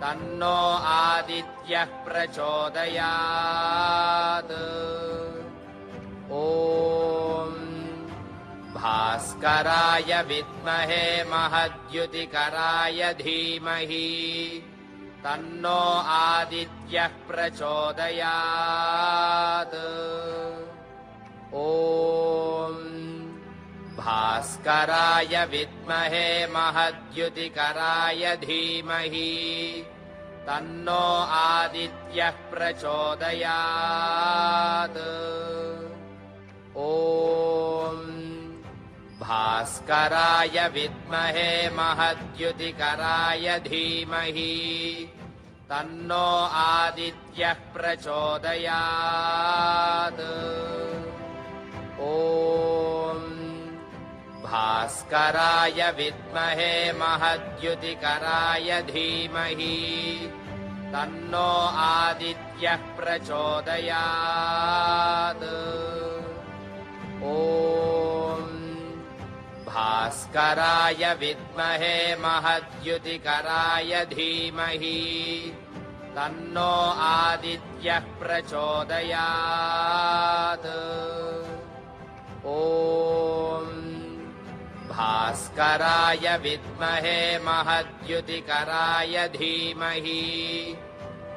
तन्नो आदित्यः प्रचोदयात्। ॐ भास्कराय विद्महे महद्युतिकराय धीमहि तन्नो आदित्यः प्रचोदयात्। ॐ भास्कराय विद्महे महद्युतिकराय धीमहि तन्नो आदित्यः प्रचोदयात्। ॐ भास्कराय विद्महे महद्युतिकराय धीमहि तन्नो आदित्यः प्रचोदयात् ॐ भास्कराय विद्महे महद्युतिकराय धीमहि तन्नो आदित्यः प्रचोदयात् ॐ भास्कराय विद्महे महद्युतिकराय धीमहि तन्नो आदित्यः प्रचोदयात् ॐ भास्कराय विद्महे महद्युतिकराय धीमहि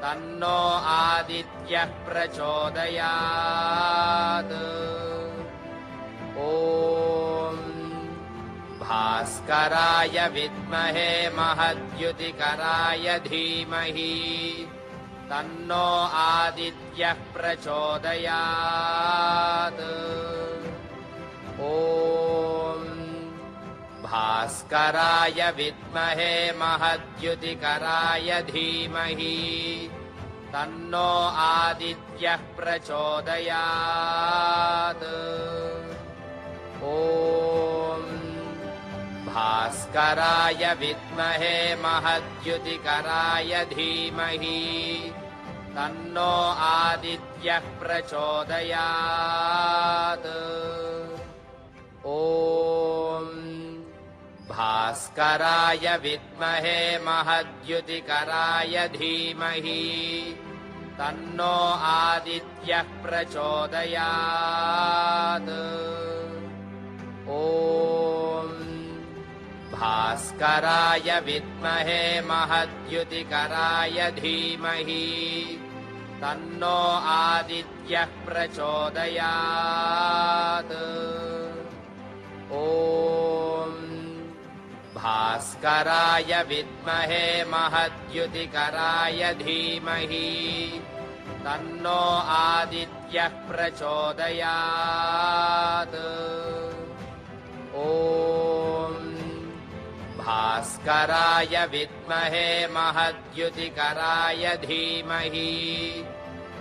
तन्नो आदित्यः प्रचोदयात् ॐ भास्कराय विद्महे महद्युतिकराय धीमहि तन्नो आदित्यः प्रचोदयात् ॐ भास्कराय विद्महे महद्युतिकराय धीमहि तन्नो आदित्यः प्रचोदयात् ॐ भास्कराय विद्महे महद्युतिकराय धीमहि तन्नो आदित्यः प्रचोदयात् ॐ भास्कराय विद्महे महद्युतिकराय धीमहि तन्नो आदित्यः प्रचोदयात् ॐ भास्कराय विद्महे महद्युतिकराय धीमहि तन्नो आदित्यः प्रचोदयात् ॐ भास्कराय विद्महे महद्युतिकराय धीमहि तन्नो आदित्यः प्रचोदयात् ॐ भास्कराय विद्महे महद्युतिकराय धीमहि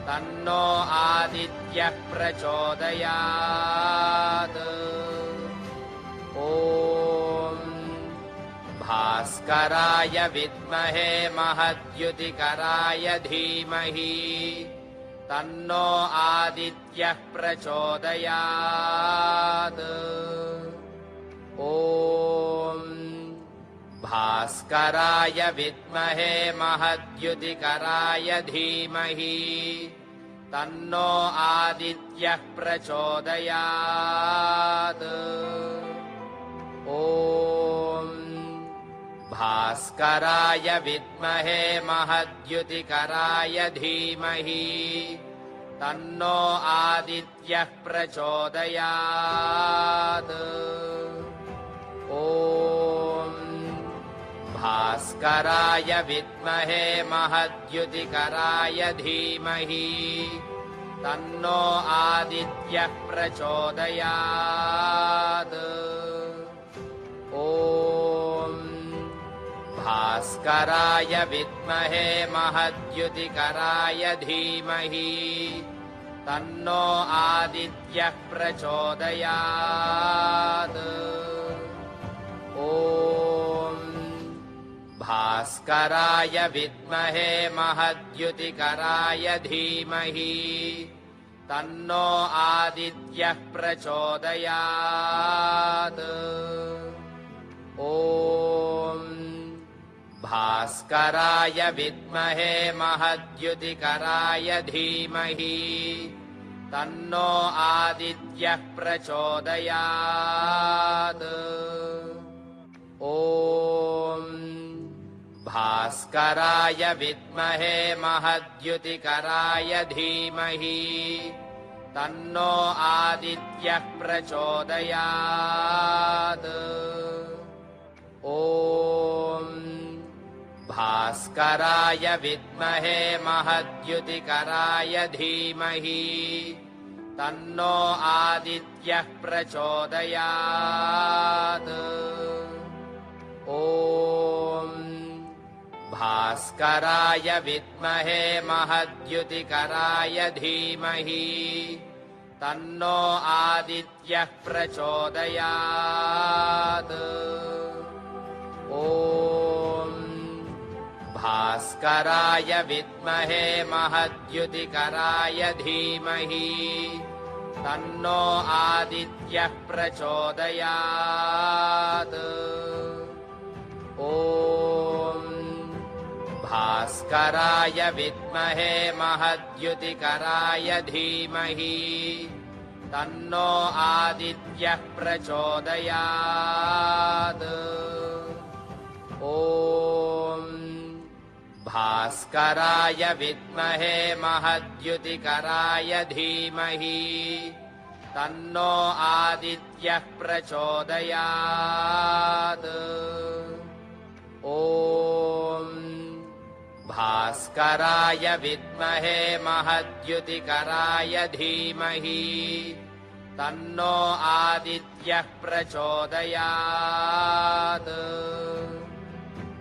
तन्नो आदित्यः प्रचोदयात् ॐ भास्कराय विद्महे महद्युतिकराय धीमहि तन्नो आदित्यः प्रचोदयात् ॐ भास्कराय विद्महे महद्युतिकराय धीमहि तन्नो आदित्यः प्रचोदयात् ॐ भास्कराय विद्महे महद्युतिकराय धीमहि तन्नो आदित्यः प्रचोदयात् ॐ भास्कराय विद्महे महद्युतिकराय धीमहि तन्नो आदित्यः प्रचोदयात् ॐ भास्कराय विद्महे महद्युतिकराय धीमहि तन्नो आदित्यः प्रचोदयात् ॐ भास्कराय विद्महे महद्युतिकराय धीमहि तन्नो आदित्यः प्रचोदयात् ॐ भास्कराय विद्महे महद्युतिकराय धीमहि तन्नो आदित्यः प्रचोदयात् ॐ भास्कराय विद्महे महद्युतिकराय धीमहि तन्नो आदित्यः प्रचोदयात् ॐ भास्कराय विद्महे महद्युतिकराय धीमहि तन्नो आदित्यः प्रचोदयात् ॐ भास्कराय विद्महे महद्युतिकराय धीमहि तन्नो आदित्यः प्रचोदयात्। ॐ भास्कराय विद्महे महद्युतिकराय धीमहि तन्नो आदित्यः प्रचोदयात्। ॐ भास्कराय विद्महे महद्युतिकराय धीमहि तन्नो आदित्यः प्रचोदयात्। ॐ भास्कराय विद्महे महद्युतिकराय धीमहि तन्नो आदित्यः प्रचोदयात्। ॐ भास्कराय विद्महे महद्युतिकराय धीमहि तन्नो आदित्यः प्रचोदयात्।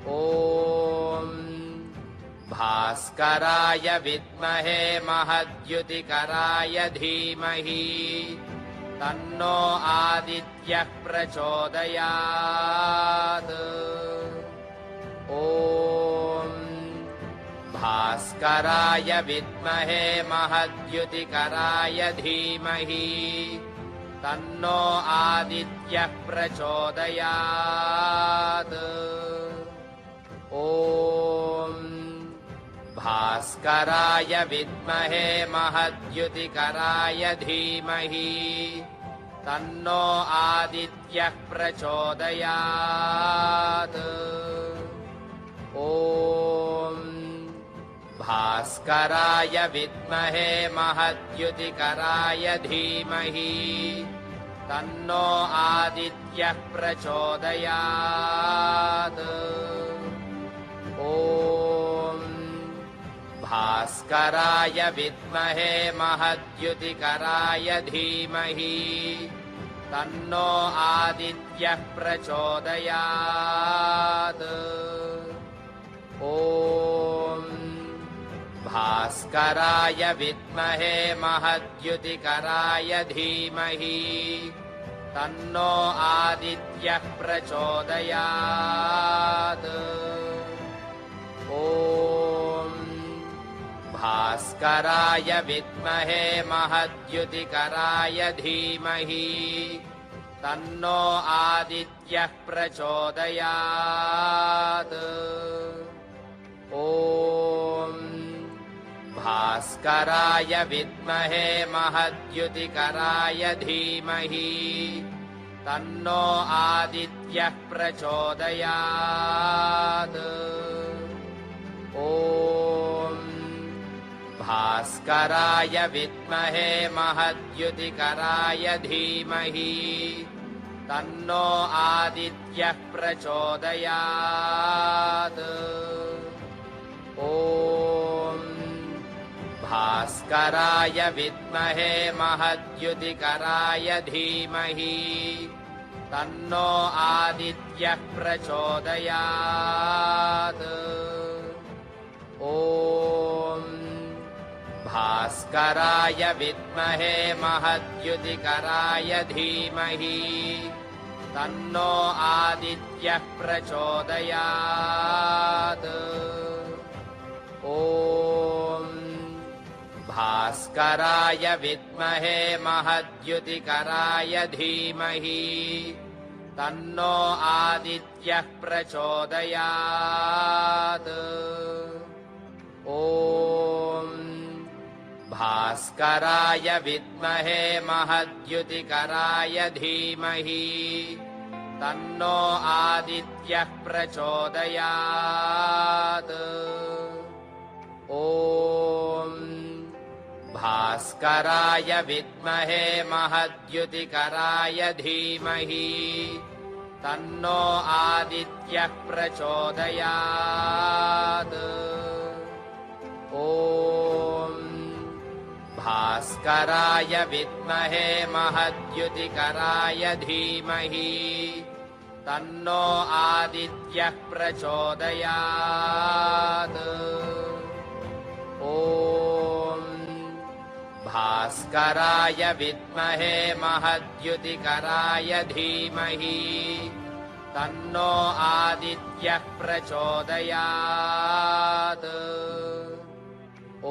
ॐ भास्कराय विद्महे महद्युतिकराय धीमहि तन्नो आदित्यः प्रचोदयात्। ॐ भास्कराय विद्महे महद्युतिकराय धीमहि तन्नो आदित्यः प्रचोदयात्। ॐ भास्कराय विद्महे महद्युतिकराय धीमहि तन्नो आदित्यः प्रचोदयात्। ॐ भास्कराय विद्महे महद्युतिकराय धीमहि तन्नो आदित्यः प्रचोदयात्। ॐ भास्कराय विद्महे महद्युतिकराय धीमहि तन्नो आदित्यः प्रचोदयात्। ॐ भास्कराय विद्महे महद्युतिकराय धीमहि तन्नो आदित्यः प्रचोदयात्। ॐ भास्कराय विद्महे महद्युतिकराय धीमहि तन्नो आदित्यः प्रचोदयात्। ॐ भास्कराय विद्महे महद्युतिकराय धीमहि तन्नो आदित्यः प्रचोदयात्। ॐ भास्कराय विद्महे महद्युतिकराय धीमहि तन्नो आदित्यः प्रचोदयात्। ॐ भास्कराय विद्महे महद्युतिकराय धीमहि तन्नो आदित्यः प्रचोदयात्। ॐ भास्कराय विद्महे महद्युतिकराय धीमहि तन्नो आदित्यः प्रचोदयात्। ॐ भास्कराय विद्महे महद्युतिकराय धीमहि तन्नो आदित्यः प्रचोदयात्। ॐ भास्कराय विद्महे महद्युतिकराय धीमहि तन्नो आदित्यः प्रचोदयात्। ॐ भास्कराय विद्महे महद्युतिकराय धीमहि तन्नो आदित्यः प्रचोदयात्। ॐ भास्कराय विद्महे महद्युतिकराय धीमहि तन्नो आदित्यः प्रचोदयात् ॐ भास्कराय विद्महे महद्युतिकराय धीमहि तन्नो आदित्यः प्रचोदयात्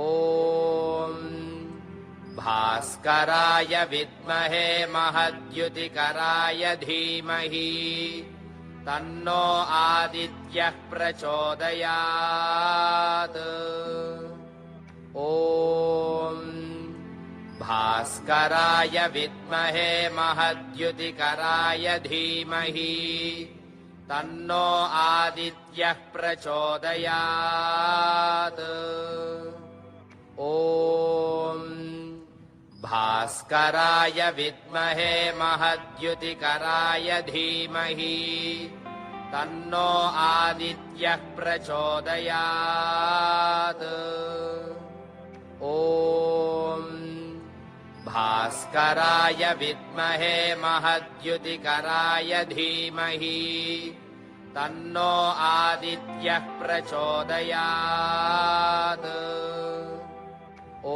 ॐ भास्कराय विद्महे महद्युतिकराय धीमहि तन्नो आदित्यः प्रचोदयात् ॐ भास्कराय विद्महे महद्युतिकराय धीमहि तन्नो आदित्यः प्रचोदयात् ॐ भास्कराय विद्महे महद्युतिकराय धीमहि तन्नो आदित्यः प्रचोदयात् ॐ भास्कराय विद्महे महद्युतिकराय धीमहि तन्नो आदित्यः प्रचोदयात्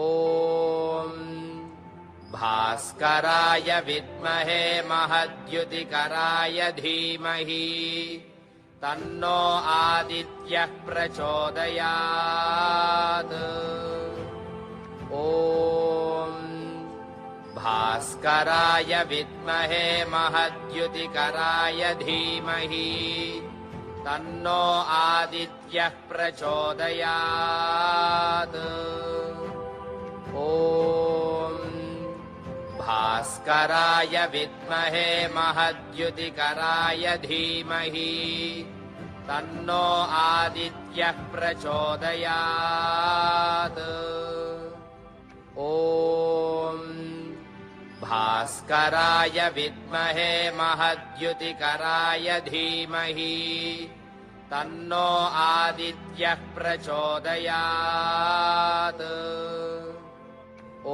ॐ भास्कराय विद्महे महद्युतिकराय धीमहि तन्नो आदित्यः प्रचोदयात् ॐ भास्कराय विद्महे महद्युतिकराय धीमहि तन्नो आदित्यः प्रचोदयात् ॐ भास्कराय विद्महे महद्युतिकराय धीमहि तन्नो आदित्यः प्रचोदयात् ॐ भास्कराय विद्महे महद्युतिकराय धीमहि तन्नो आदित्यः प्रचोदयात्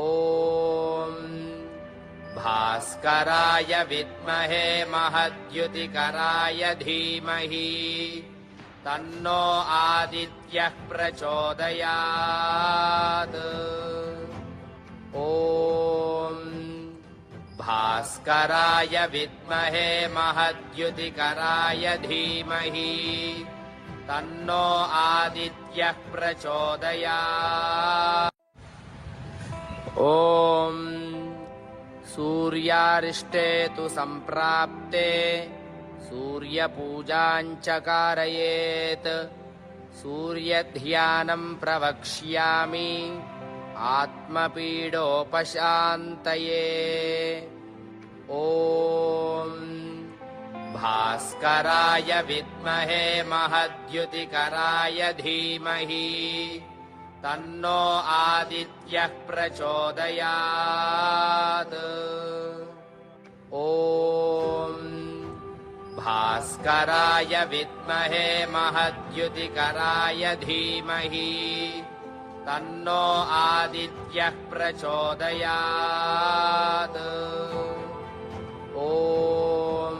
ॐ भास्कराय विद्महे महद्युतिकराय धीमहि तन्नो आदित्यः प्रचोदयात् ॐ भास्कराय विद्महे महद्युतिकराय धीमहि तन्नो आदित्यः प्रचोदयात् ॐ सूर्यारिष्टे तु सम्प्राप्ते सूर्यपूजाञ्च कारयेत् सूर्यध्यानं प्रवक्ष्यामि आत्मपीडोपशान्तये ॐ भास्कराय विद्महे महद्युतिकराय धीमहि तन्नो आदित्यः प्रचोदयात् ॐ भास्कराय विद्महे महद्युतिकराय धीमहि तन्नो आदित्यः प्रचोदयात् ॐ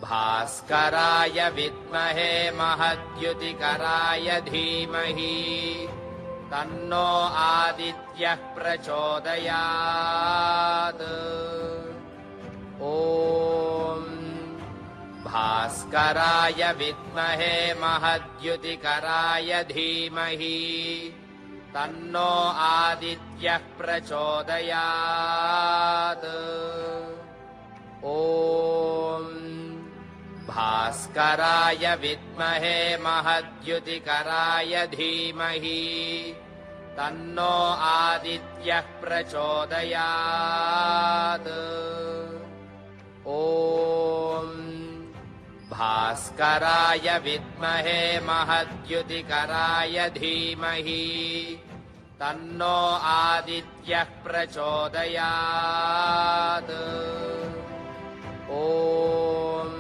भास्कराय विद्महे महद्युतिकराय धीमहि तन्नो आदित्यः प्रचोदयात् ॐ भास्कराय विद्महे महद्युतिकराय धीमहि तन्नो आदित्यः प्रचोदयात् ॐ भास्कराय विद्महे महद्युतिकराय धीमहि तन्नो आदित्यः प्रचोदयात् ॐ भास्कराय विद्महे महद्युतिकराय धीमहि तन्नो आदित्यः प्रचोदयात् ॐ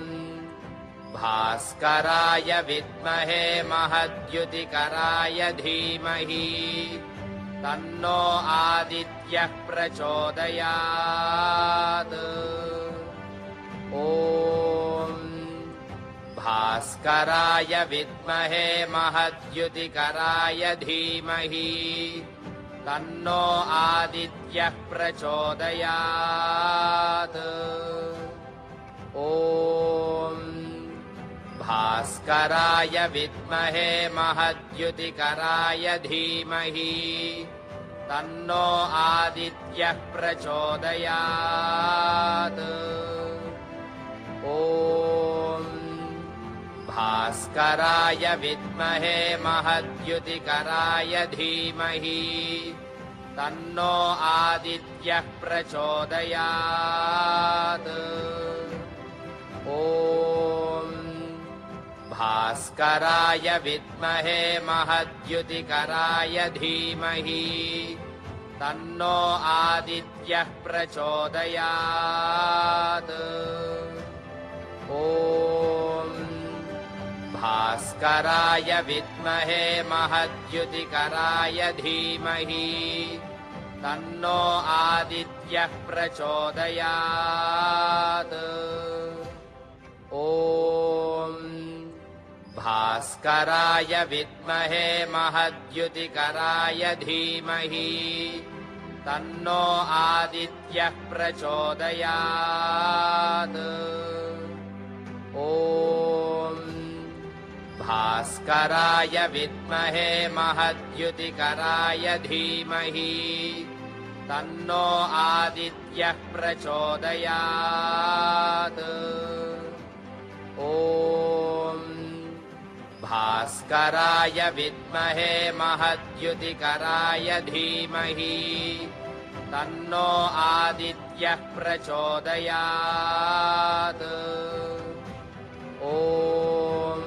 भास्कराय विद्महे महद्युतिकराय धीमहि तन्नो आदित्यः प्रचोदयात् ॐ भास्कराय विद्महे महद्युतिकराय धीमहि तन्नो आदित्यः प्रचोदयात्। ॐ भास्कराय विद्महे महद्युतिकराय धीमहि तन्नो आदित्यः प्रचोदयात्। ॐ भास्कराय विद्महे महद्युतिकराय धीमहि तन्नो आदित्यः प्रचोदयात्। ॐ भास्कराय विद्महे महद्युतिकराय धीमहि तन्नो आदित्यः प्रचोदयात्। ॐ भास्कराय विद्महे महद्युतिकराय धीमहि तन्नो आदित्यः प्रचोदयात्। ॐ भास्कराय विद्महे महद्युतिकराय धीमहि तन्नो आदित्यः प्रचोदयात्। ॐ भास्कराय विद्महे महद्युतिकराय धीमहि तन्नो आदित्यः प्रचोदयात्। ॐ भास्कराय विद्महे महद्युतिकराय धीमहि तन्नो आदित्यः प्रचोदयात्। ॐ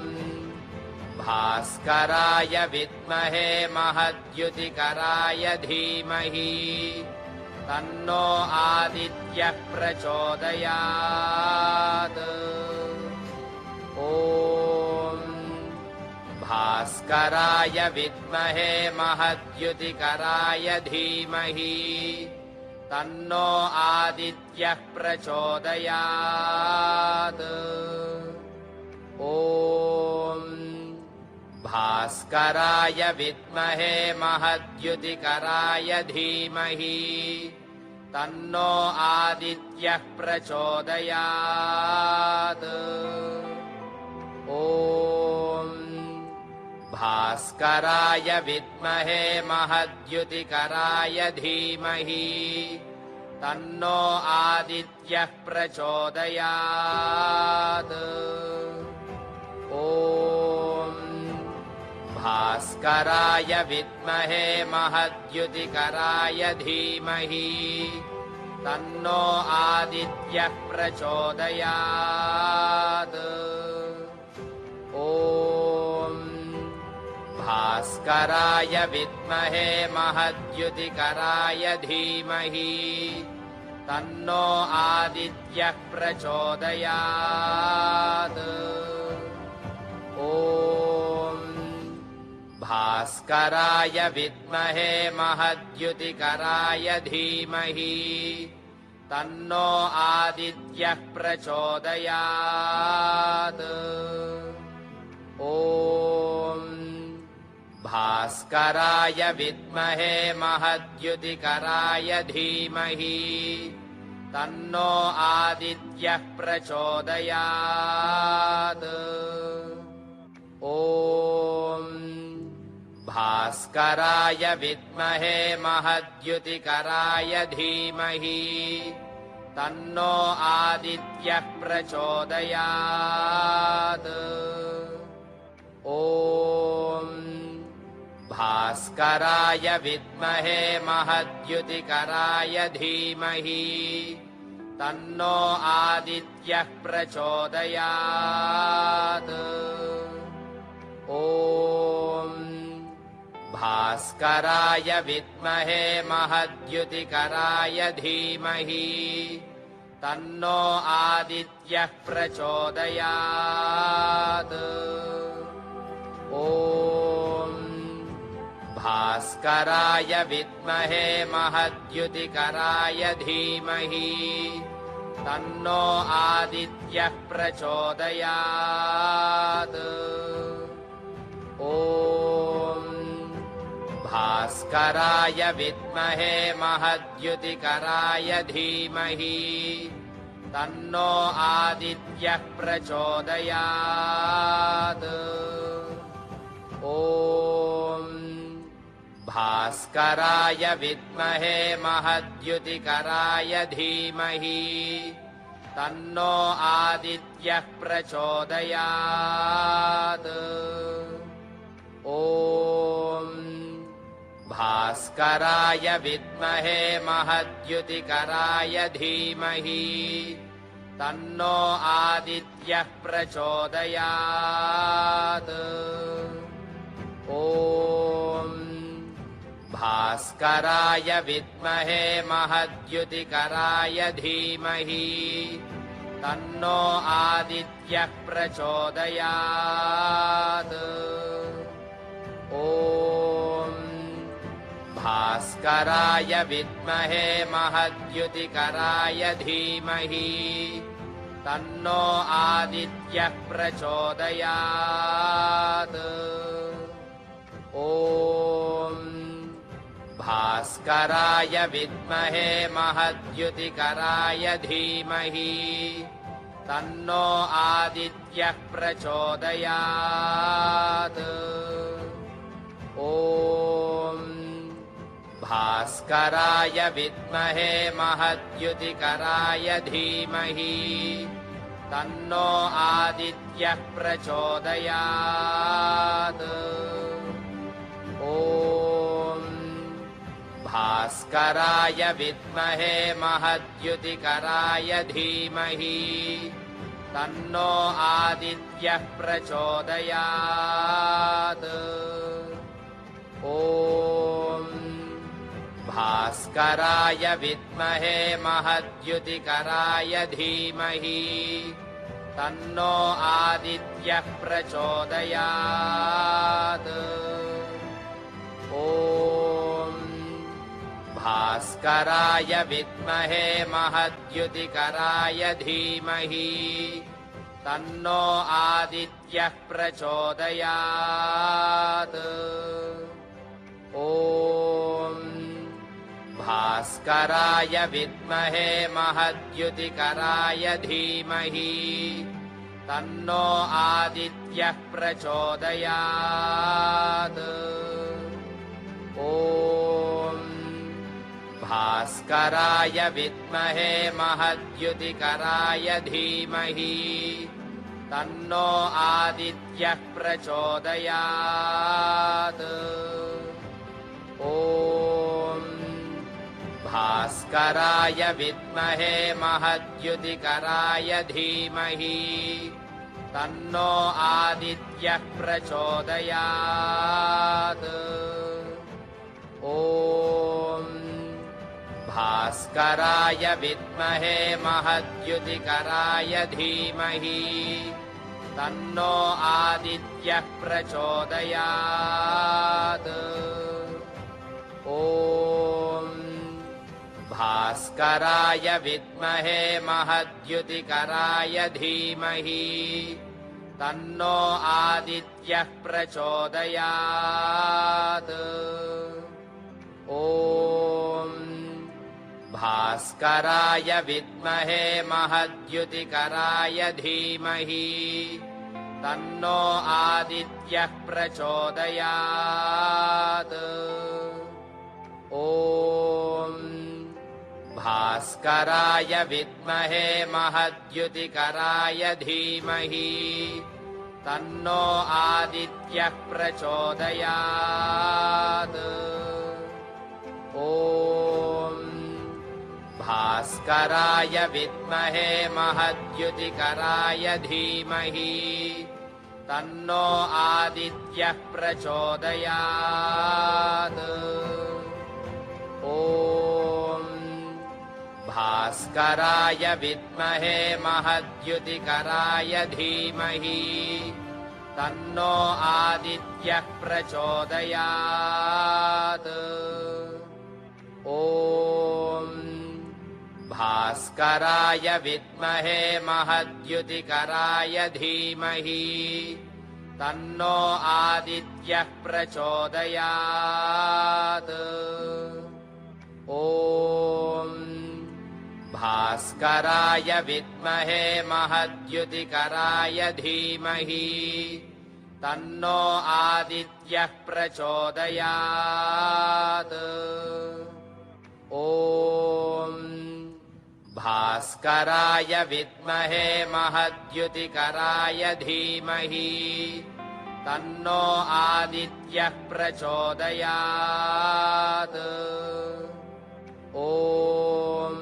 भास्कराय विद्महे महद्युतिकराय धीमहि तन्नो आदित्यः प्रचोदयात्। ॐ भास्कराय विद्महे महद्युतिकराय धीमहि तन्नो आदित्यः प्रचोदयात्। ॐ भास्कराय विद्महे महद्युतिकराय धीमहि तन्नो आदित्यः प्रचोदयात्। ॐ भास्कराय विद्महे महद्युतिकराय धीमहि तन्नो आदित्यः प्रचोदयात्। ॐ भास्कराय विद्महे महद्युतिकराय धीमहि तन्नो आदित्यः प्रचोदयात्। ॐ भास्कराय विद्महे महद्युतिकराय धीमहि तन्नो आदित्यः प्रचोदयात्। ॐ भास्कराय विद्महे महद्युतिकराय धीमहि तन्नो आदित्यः प्रचोदयात्। ॐ भास्कराय विद्महे महद्युतिकराय धीमहि तन्नो आदित्यः प्रचोदयात्। ॐ भास्कराय विद्महे महद्युतिकराय धीमहि तन्नो आदित्यः प्रचोदयात्। ॐ भास्कराय विद्महे महद्युतिकराय धीमहि तन्नो आदित्यः प्रचोदयात्। ॐ भास्कराय विद्महे महद्युतिकराय धीमहि तन्नो आदित्यः प्रचोदयात्। ॐ भास्कराय विद्महे महद्युतिकराय धीमहि तन्नो आदित्यः प्रचोदयात् ॐ भास्कराय विद्महे महद्युतिकराय धीमहि तन्नो आदित्यः प्रचोदयात् ॐ भास्कराय विद्महे महद्युतिकराय धीमहि तन्नो आदित्यः प्रचोदयात् ॐ भास्कराय विद्महे महद्युतिकराय धीमहि तन्नो आदित्यः प्रचोदयात् ॐ भास्कराय विद्महे महद्युतिकराय धीमहि तन्नो आदित्यः प्रचोदयात् ॐ भास्कराय विद्महे महद्युतिकराय धीमहि तन्नो आदित्यः प्रचोदयात् ॐ भास्कराय विद्महे महद्युतिकराय धीमहि तन्नो आदित्यः प्रचोदयात् ॐ भास्कराय विद्महे महद्युतिकराय धीमहि तन्नो आदित्यः प्रचोदयात् ॐ भास्कराय विद्महे महद्युतिकराय धीमहि तन्नो आदित्यः प्रचोदयात् ॐ भास्कराय विद्महे महद्युतिकराय धीमहि तन्नो आदित्यः प्रचोदयात् ॐ भास्कराय विद्महे महद्युतिकराय धीमहि तन्नो आदित्यः प्रचोदयात् ॐ भास्कराय विद्महे महद्युतिकराय धीमहि तन्नो आदित्यः प्रचोदयात् ॐ भास्कराय विद्महे महद्युतिकराय धीमहि तन्नो आदित्यः प्रचोदयात् ॐ भास्कराय विद्महे महद्युतिकराय धीमहि तन्नो आदित्यः प्रचोदयात् ॐ भास्कराय विद्महे महद्युतिकराय धीमहि तन्नो आदित्यः प्रचोदयात् ॐ भास्कराय विद्महे महद्युतिकराय धीमहि तन्नो आदित्यः प्रचोदयात् ॐ भास्कराय विद्महे महद्युतिकराय धीमहि तन्नो आदित्यः प्रचोदयात् ॐ भास्कराय विद्महे महद्युतिकराय धीमहि तन्नो आदित्यः प्रचोदयात् ॐ भास्कराय विद्महे महद्युतिकराय धीमहि तन्नो आदित्यः प्रचोदयात् ॐ भास्कराय विद्महे महद्युतिकराय धीमहि तन्नो आदित्यः प्रचोदयात् ॐ भास्कराय विद्महे महद्युतिकराय धीमहि तन्नो आदित्यः प्रचोदयात्। ॐ भास्कराय विद्महे महद्युतिकराय धीमहि तन्नो आदित्यः प्रचोदयात्। ॐ भास्कराय विद्महे महद्युतिकराय धीमहि तन्नो आदित्यः प्रचोदयात्। ॐ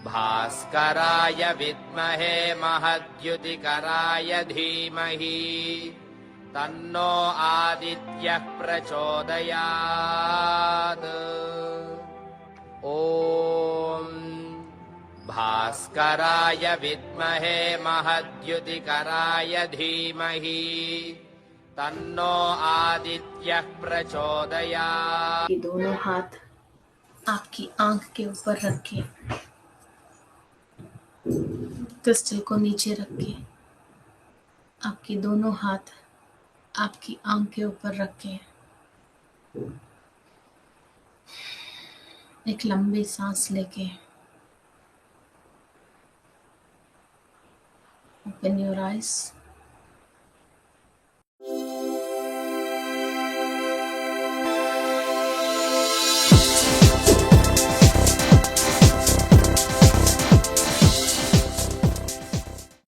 भास्कराय विद्महे महद्युतिकराय धीमहि तन्नो आदित्यः प्रचोदयात्। ॐ भास्कराय विद्महे महद्युतिकराय धीमहि तन्नो आदित्यः प्रचोदयात्। ये दोनों हाथ आपकी आंख के ऊपर रखें, क्रिस्टल को नीचे रखें, आपके दोनों हाथ आपकी आंख के ऊपर रखें। एक लंबी सांस लेके ओपन योर आइज।